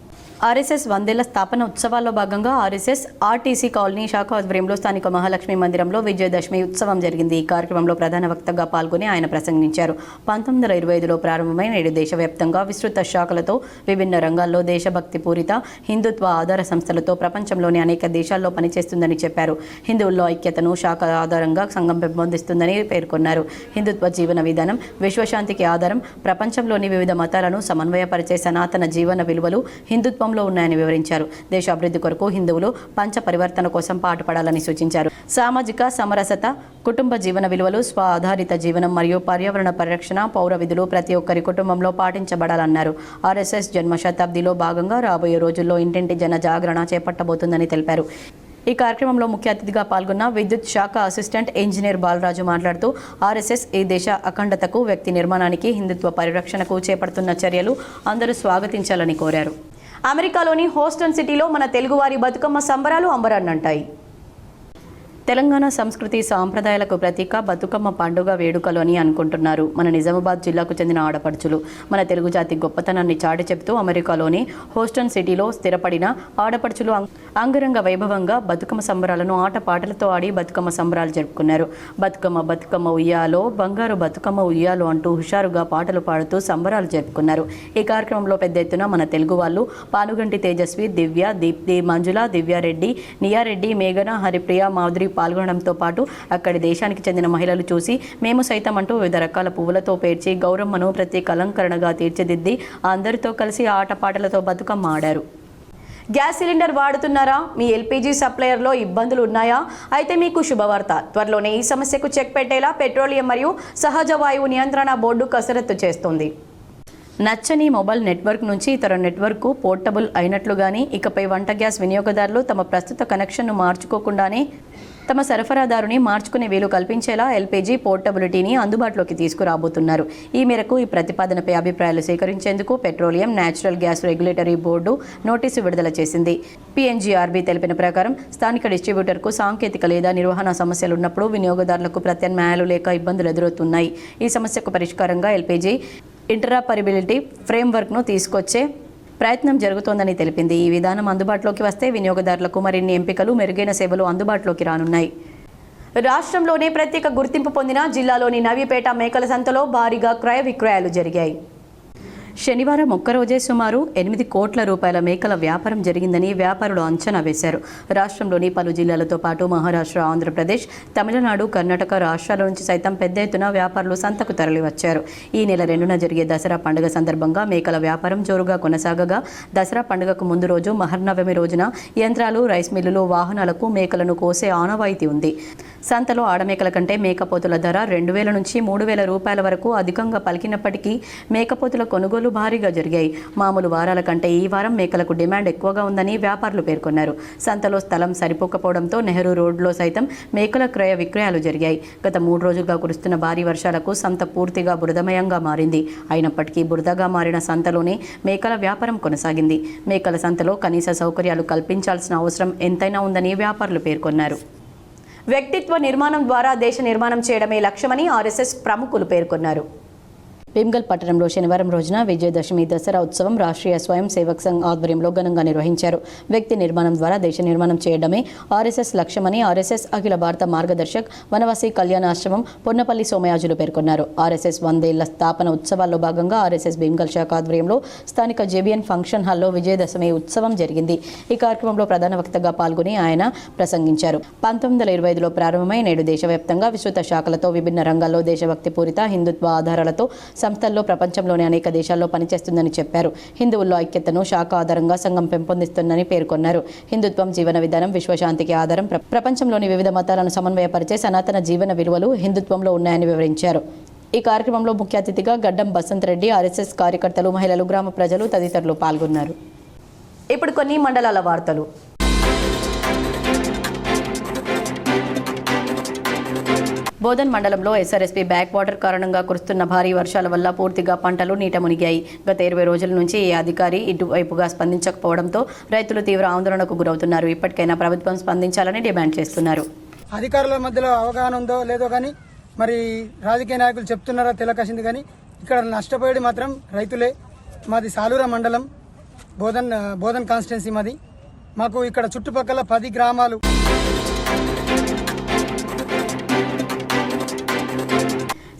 [SPEAKER 1] ఆర్ఎస్ఎస్ 100వ స్థాపన ఉత్సవాల్లో భాగంగా ఆర్ఎస్ఎస్ ఆర్టీసీ కాలనీ శాఖ ఆధ్వర్యంలో స్థానిక మహాలక్ష్మి మందిరంలో విజయదశమి ఉత్సవం జరిగింది. ఈ కార్యక్రమంలో ప్రధాన వక్తగా పాల్గొని ఆయన ప్రసంగించారు. 1925లో ప్రారంభమై నేడు దేశవ్యాప్తంగా విస్తృత శాఖలతో విభిన్న రంగాల్లో దేశభక్తి పూరిత హిందుత్వ ఆధార సంస్థలతో ప్రపంచంలోని అనేక దేశాల్లో పనిచేస్తుందని చెప్పారు. హిందువుల్లో ఐక్యతను శాఖ ఆధారంగా సంఘం పెంపొందిస్తుందని పేర్కొన్నారు. హిందుత్వ జీవన విధానం విశ్వశాంతికి ఆధారం, ప్రపంచంలోని వివిధ మతాలను సమన్వయపరిచే సనాతన జీవన విలువలు హిందుత్వం ఉన్నాయని వివరించారు. దేశ అభివృద్ధి కొరకు హిందువులు పంచ పరివర్తన కోసం పాటుపడాలని సూచించారు. సామాజిక సమరసత, కుటుంబ జీవన విలువలు, స్వ ఆధారిత జీవనం మరియు పర్యావరణ పరిరక్షణ, పౌర విధులు ప్రతి ఒక్కరి కుటుంబంలో పాటించబడాలన్నారు. ఆర్ఎస్ఎస్ జన్మ శతాబ్దిలో భాగంగా రాబోయే రోజుల్లో ఇంటింటి జన జాగరణ చేపట్టబోతుందని తెలిపారు. ఈ కార్యక్రమంలో ముఖ్య అతిథిగా పాల్గొన్న విద్యుత్ శాఖ అసిస్టెంట్ ఇంజనీర్ బాలరాజు మాట్లాడుతూ ఆర్ఎస్ఎస్ ఈ దేశ అఖండతకు, వ్యక్తి నిర్మాణానికి, హిందుత్వ పరిరక్షణకు చేపడుతున్న చర్యలు అందరూ స్వాగతించాలని కోరారు. అమెరికాలోని హోస్టన్ సిటీలో మన తెలుగువారి బతుకమ్మ సంబరాలు అంబరాన్నంటాయి. తెలంగాణ సంస్కృతి సాంప్రదాయాలకు ప్రతీక బతుకమ్మ పండుగ వేడుకలు అని అనుకుంటున్నారు మన నిజామాబాద్ జిల్లాకు చెందిన ఆడపడుచులు. మన తెలుగు జాతి గొప్పతనాన్ని చాటి చెబుతూ అమెరికాలోని హోస్టన్ సిటీలో స్థిరపడిన ఆడపడుచులు అంగరంగ వైభవంగా బతుకమ్మ సంబరాలను ఆటపాటలతో ఆడి బతుకమ్మ సంబరాలు జరుపుకున్నారు. బతుకమ్మ బతుకమ్మ ఉయ్యాలో, బంగారు బతుకమ్మ ఉయ్యాలో అంటూ హుషారుగా పాటలు పాడుతూ సంబరాలు జరుపుకున్నారు. ఈ కార్యక్రమంలో పెద్ద ఎత్తున మన తెలుగు వాళ్ళు పానుగంటి తేజస్వి, దివ్య, దీప్తి, మంజుల, దివ్యారెడ్డి, నియారెడ్డి, మేఘన, హరిప్రియ, మాధురి పాల్గొనడంతో పాటు అక్కడి దేశానికి చెందిన మహిళలు చూసి మేము సైతం అంటూ వివిధ రకాల పువ్వులతో పేర్చి గౌరమ్మను ప్రత్యేక అలంకరణగా తీర్చిదిద్ది అందరితో కలిసి ఆటపాటలతో బతుకమ్మ ఆడారు. గ్యాస్ సిలిండర్ వాడుతున్నారా? మీ ఎల్పీజీ సప్లయర్లో ఇబ్బందులు ఉన్నాయా? అయితే మీకు శుభవార్త. త్వరలోనే ఈ సమస్యకు చెక్ పెట్టేలా పెట్రోలియం మరియు సహజ వాయువు నియంత్రణ బోర్డు కసరత్తు చేస్తోంది. నచ్చని మొబైల్ నెట్వర్క్ నుంచి ఇతర నెట్వర్క్కు పోర్టబుల్ అయినట్లుగానే ఇకపై వంట గ్యాస్ వినియోగదారులు తమ ప్రస్తుత కనెక్షన్ను మార్చుకోకుండానే తమ సరఫరాదారుని మార్చుకునే వీలు కల్పించేలా ఎల్పీజీ పోర్టబిలిటీని అందుబాటులోకి తీసుకురాబోతున్నారు. ఈ మేరకు ఈ ప్రతిపాదనపై అభిప్రాయాలు సేకరించేందుకు petroleum natural gas regulatory board notice విడుదల చేసింది. PNGRB తెలిపిన ప్రకారం స్థానిక డిస్ట్రిబ్యూటర్కు సాంకేతిక లేదా నిర్వహణ సమస్యలు ఉన్నప్పుడు వినియోగదారులకు ప్రత్యామ్నాయాలు లేక ఇబ్బందులు ఎదురవుతున్నాయి. ఈ సమస్యకు పరిష్కారంగా ఎల్పీజీ ఇంటరాపరబిలిటీ ఫ్రేమ్వర్క్ను తీసుకొచ్చే ప్రయత్నం జరుగుతోందని తెలిపింది. ఈ విధానం అందుబాటులోకి వస్తే వినియోగదారులకు మరిన్ని ఎంపికలు, మెరుగైన సేవలు అందుబాటులోకి రానున్నాయి. రాష్ట్రంలోనే ప్రత్యేక గుర్తింపు పొందిన జిల్లాలోని నవీపేట మేకల సంతలో భారీగా క్రయ విక్రయాలు జరిగాయి. శనివారం ఒక్కరోజే సుమారు 8 కోట్ల రూపాయల మేకల వ్యాపారం జరిగిందని వ్యాపారులు అంచనా వేశారు. రాష్ట్రంలోని పలు జిల్లాలతో పాటు మహారాష్ట్ర, ఆంధ్రప్రదేశ్, తమిళనాడు, కర్ణాటక రాష్ట్రాల నుంచి సైతం పెద్ద ఎత్తున వ్యాపారులు సంతకు తరలివచ్చారు. ఈ నెల 2న జరిగే దసరా పండుగ సందర్భంగా మేకల వ్యాపారం జోరుగా కొనసాగగా దసరా పండుగకు ముందు రోజు మహర్నవమి రోజున యంత్రాలు, రైస్ మిల్లులు, వాహనాలకు మేకలను కోసే ఆనవాయితీ ఉంది. సంతలో ఆడమేకల కంటే మేకపోతుల ధర 2,000 నుంచి 3,000 రూపాయల వరకు అధికంగా పలికినప్పటికీ మేకపోతుల కొనుగోలు భారీగా జరిగాయి. మామూలు వారాల కంటే ఈ వారం మేకలకు డిమాండ్ ఎక్కువగా ఉందని వ్యాపారులు పేర్కొన్నారు. సంతలో స్థలం సరిపోకపోవడంతో నెహ్రూ రోడ్లో సైతం మేకల క్రయ విక్రయాలు జరిగాయి. గత 3 రోజులుగా కురుస్తున్న భారీ వర్షాలకు సంత పూర్తిగా బురదమయంగా మారింది. అయినప్పటికీ బురదగా మారిన సంతలోనే మేకల వ్యాపారం కొనసాగింది. మేకల సంతలో కనీస సౌకర్యాలు కల్పించాల్సిన అవసరం ఎంతైనా ఉందని వ్యాపారులు పేర్కొన్నారు. వ్యక్తిత్వ నిర్మాణం ద్వారా దేశ నిర్మాణం చేయడమే లక్ష్యమని ఆర్ఎస్ఎస్ ప్రముఖులు పేర్కొన్నారు. భీమ్గల్ పట్టణంలో శనివారం రోజున విజయదశమి దసరా ఉత్సవం రాష్ట్రీయ స్వయం సేవక్ సంఘ్ ఆధ్వర్యంలో ఘనంగా నిర్వహించారు. వ్యక్తి నిర్మాణం ద్వారా దేశ నిర్మాణం చేయడమే ఆర్ఎస్ఎస్ లక్ష్యమని ఆర్ఎస్ఎస్ అఖిల భారత మార్గదర్శక్ వనవాసి కళ్యాణాశ్రమం పొన్నపల్లి సోమయాజులు పేర్కొన్నారు. ఆర్ఎస్ఎస్ 100 ఏళ్ల స్థాపన ఉత్సవాల్లో భాగంగా ఆర్ఎస్ఎస్ భీమ్గల్ శాఖ ఆధ్వర్యంలో స్థానిక జేబీఎన్ ఫంక్షన్ హాల్లో విజయదశమి ఉత్సవం జరిగింది. ఈ కార్యక్రమంలో ప్రధాన వక్తగా పాల్గొని ఆయన ప్రసంగించారు. 1925లో ప్రారంభమై నేడు దేశవ్యాప్తంగా విస్తృత శాఖలతో విభిన్న రంగాల్లో దేశభక్తి పూరిత హిందుత్వ ఆధారాలతో సంస్థల్లో ప్రపంచంలోని అనేక దేశాల్లో పనిచేస్తుందని చెప్పారు. హిందువుల్లో ఐక్యతను శాఖ ఆధారంగా సంఘం పెంపొందిస్తుందని పేర్కొన్నారు. హిందుత్వం జీవన విధానం, విశ్వశాంతికి ఆధారం, ప్రపంచంలోని వివిధ మతాలను సమన్వయపరిచే సనాతన జీవన విలువలు హిందుత్వంలో ఉన్నాయని వివరించారు. ఈ కార్యక్రమంలో ముఖ్య అతిథిగా గడ్డం బసంత్ రెడ్డి, ఆర్ఎస్ఎస్ కార్యకర్తలు, మహిళలు, గ్రామ ప్రజలు తదితరులు పాల్గొన్నారు. ఇప్పుడు కొన్ని మండలాల వార్తలు. బోధన్ మండలంలో ఎస్ఆర్ఎస్పీ బ్యాక్ వాటర్ కారణంగా కురుస్తున్న భారీ వర్షాల వల్ల పూర్తిగా పంటలు నీట మునిగాయి. గత 20 రోజుల నుంచి ఏ అధికారి ఇటువైపుగా స్పందించకపోవడంతో రైతులు తీవ్ర ఆందోళనకు గురవుతున్నారు. ఇప్పటికైనా ప్రభుత్వం స్పందించాలని డిమాండ్ చేస్తున్నారు.
[SPEAKER 14] అధికారుల మధ్యలో అవగాహన ఉందో లేదో కానీ మరి రాజకీయ నాయకులు చెప్తున్నారో తెలకసింది కానీ ఇక్కడ నష్టపోయేది మాత్రం రైతులే. మాది సాలూర మండలం, బోధన్ కాన్స్టిట్యున్సీ మాది. మాకు ఇక్కడ చుట్టుపక్కల 10 గ్రామాలు.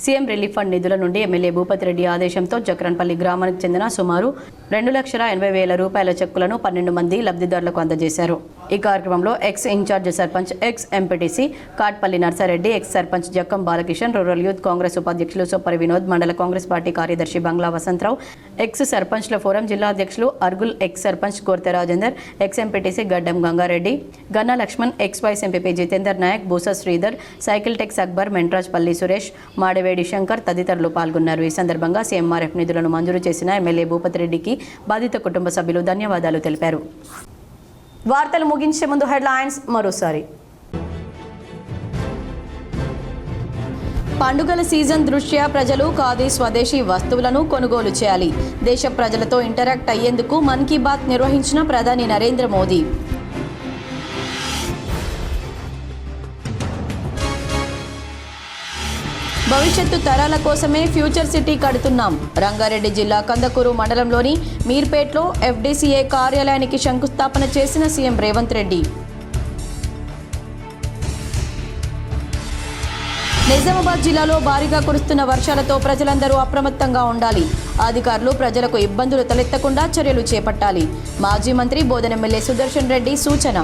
[SPEAKER 1] సీఎం రిలీఫ్ ఫండ్ నిధుల నుండి ఎమ్మెల్యే భూపతి రెడ్డి ఆదేశంతో జక్రన్పల్లి గ్రామానికి చెందిన సుమారు 2,80,000 రూపాయల చెక్కులను 12 మంది లబ్ధిదారులకు అందజేశారు. ఈ కార్యక్రమంలో ex in charge sarpanch, ex MPTC Katpalli Narsa Reddy, ex sarpanch Jakkam Balakishan, rural youth Congress ఉపాధ్యక్షులు సొప్పరి వినోద్, మండల కాంగ్రెస్ పార్టీ కార్యదర్శి బంగ్లా వసంతరావు, ఎక్స్ సర్పంచ్ల ఫోరం జిల్లా అధ్యక్షులు Argul, ex sarpanch Korte Rajender, ex MPTC Gaddam Ganga Reddy, Ganna Laxman, ex vice MPP Jitender Naik, Boosa Sridhar, cycle టెక్స్ అక్బర్, మెంట్రాజ్ పల్లి సురేష్, మాడవేడి శంకర్ తదితరులు పాల్గొన్నారు. ఈ సందర్భంగా సీఎంఆర్ఎఫ్ నిధులను మంజూరు చేసిన ఎమ్మెల్యే భూపతి రెడ్డికి బాధిత కుటుంబ సభ్యులు ధన్యవాదాలు తెలిపారు. వార్తలు ముగించే ముందు హెడ్లైన్స్ మరోసారి. పండుగల సీజన్ దృష్ట్యా ప్రజలు ఖాదీ స్వదేశీ వస్తువులను కొనుగోలు చేయాలి. దేశ ప్రజలతో ఇంటరాక్ట్ అయ్యేందుకు మన్ కీ బాత్ నిర్వహించిన ప్రధాని నరేంద్ర మోదీ. భవిష్యత్తు తరాల కోసమే ఫ్యూచర్ సిటీ కడుతున్నాం. రంగారెడ్డి జిల్లా కందకూరు మండలంలోని మీర్పేట్లో ఎఫ్డీసీఏ కార్యాలయానికి శంకుస్థాపన చేసిన సీఎం రేవంత్ రెడ్డి. నిజామాబాద్ జిల్లాలో భారీగా కురుస్తున్న వర్షాలతో ప్రజలందరూ అప్రమత్తంగా ఉండాలి. అధికారులు ప్రజలకు ఇబ్బందులు తలెత్తకుండా చర్యలు చేపట్టాలి. మాజీ మంత్రి బోధన్ ఎమ్మెల్యే సుదర్శన్ రెడ్డి సూచన.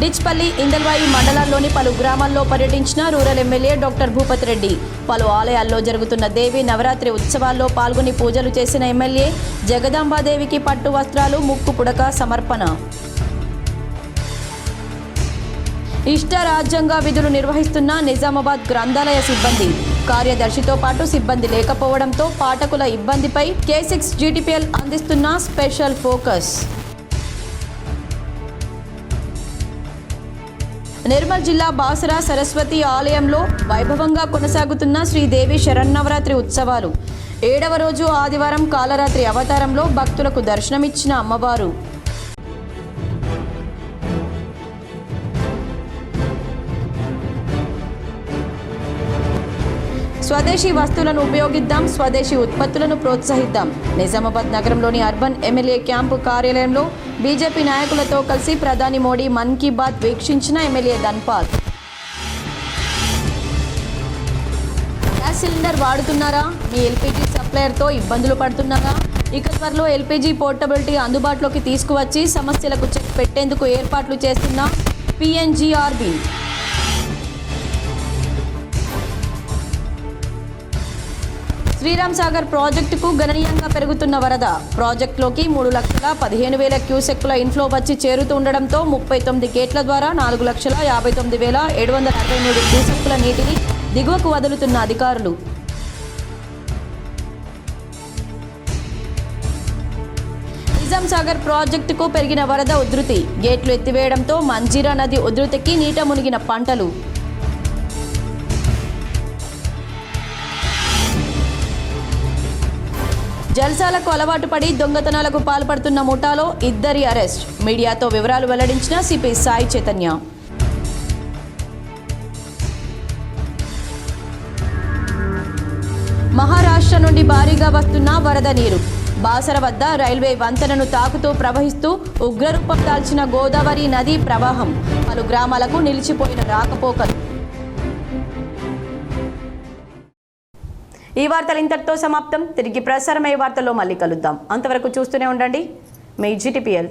[SPEAKER 1] డిచ్పల్లి ఇందల్వాయి మండలాల్లోని పలు గ్రామాల్లో పర్యటించిన rural MLA doctor Bhupath Reddy. పలు ఆలయాల్లో జరుగుతున్న దేవి నవరాత్రి ఉత్సవాల్లో పాల్గొని పూజలు చేసిన ఎమ్మెల్యే జగదాంబాదేవికి పట్టు వస్త్రాలు, ముక్కు పుడక సమర్పణ. ఇష్ట రాజ్యంగా విధులు నిర్వహిస్తున్న నిజామాబాద్ గ్రంథాలయ సిబ్బంది. కార్యదర్శితో పాటు సిబ్బంది లేకపోవడంతో పాఠకుల ఇబ్బందిపై K6 GTPL అందిస్తున్న స్పెషల్ ఫోకస్. నిర్మల్ జిల్లా బాసరా సరస్వతి ఆలయంలో వైభవంగా కొనసాగుతున్న శ్రీదేవి శరన్నవరాత్రి ఉత్సవాలు. 7వ రోజు ఆదివారం కాలరాత్రి అవతారంలో భక్తులకు దర్శనమిచ్చిన అమ్మవారు. స్వదేశీ వస్తువులను ఉపయోగిద్దాం, స్వదేశీ ఉత్పత్తులను ప్రోత్సహిద్దాం. నిజామాబాద్ నగరంలోని అర్బన్ ఎమ్మెల్యే క్యాంపు కార్యాలయంలో బీజేపీ నాయకులతో కలిసి ప్రధాని మోడీ మన్ కీ బాత్ వీక్షించిన ఎమ్మెల్యే ధన్పాల్. గ్యాస్ సిలిండర్ వాడుతున్నారా? మీ ఎల్పీజీ సప్లయర్తో ఇబ్బందులు పడుతున్నారా? ఇక త్వరలో ఎల్పీజీ పోర్టబిలిటీ అందుబాటులోకి తీసుకువచ్చి సమస్యలకు చెక్ పెట్టేందుకు ఏర్పాట్లు చేస్తున్న PNGRB. శ్రీరామ్ సాగర్ ప్రాజెక్టుకు గణనీయంగా పెరుగుతున్న వరద. ప్రాజెక్టులోకి 3,15,000 క్యూసెక్కుల ఇన్ఫ్లో వచ్చి చేరుతుండడంతో 39 గేట్ల ద్వారా 4,59,763 క్యూసెక్కుల నీటిని దిగువకు వదులుతున్న అధికారులు. నిజాం సాగర్ ప్రాజెక్టుకు పెరిగిన వరద ఉధృతి. గేట్లు ఎత్తివేయడంతో మంజీరా నది ఉధృతికి నీట మునిగిన పంటలు. జల్సాలకు అలవాటు పడి దొంగతనాలకు పాల్పడుతున్న ముఠాలో 2 అరెస్ట్. మీడియాతో వివరాలు వెల్లడించిన సిపి సాయి చైతన్య. మహారాష్ట్ర నుండి భారీగా వస్తున్న వరద నీరు. బాసర వద్ద రైల్వే వంతెనను తాకుతూ ప్రవహిస్తూ ఉగ్రరూపం దాల్చిన గోదావరి నదీ ప్రవాహం. పలు గ్రామాలకు నిలిచిపోయిన రాకపోకలు. ఈ వార్తలు ఇంతటితో సమాప్తం. తిరిగి ప్రసారమయ్యే వార్తల్లో మళ్ళీ కలుద్దాం. అంతవరకు చూస్తూనే ఉండండి మీ GTPL.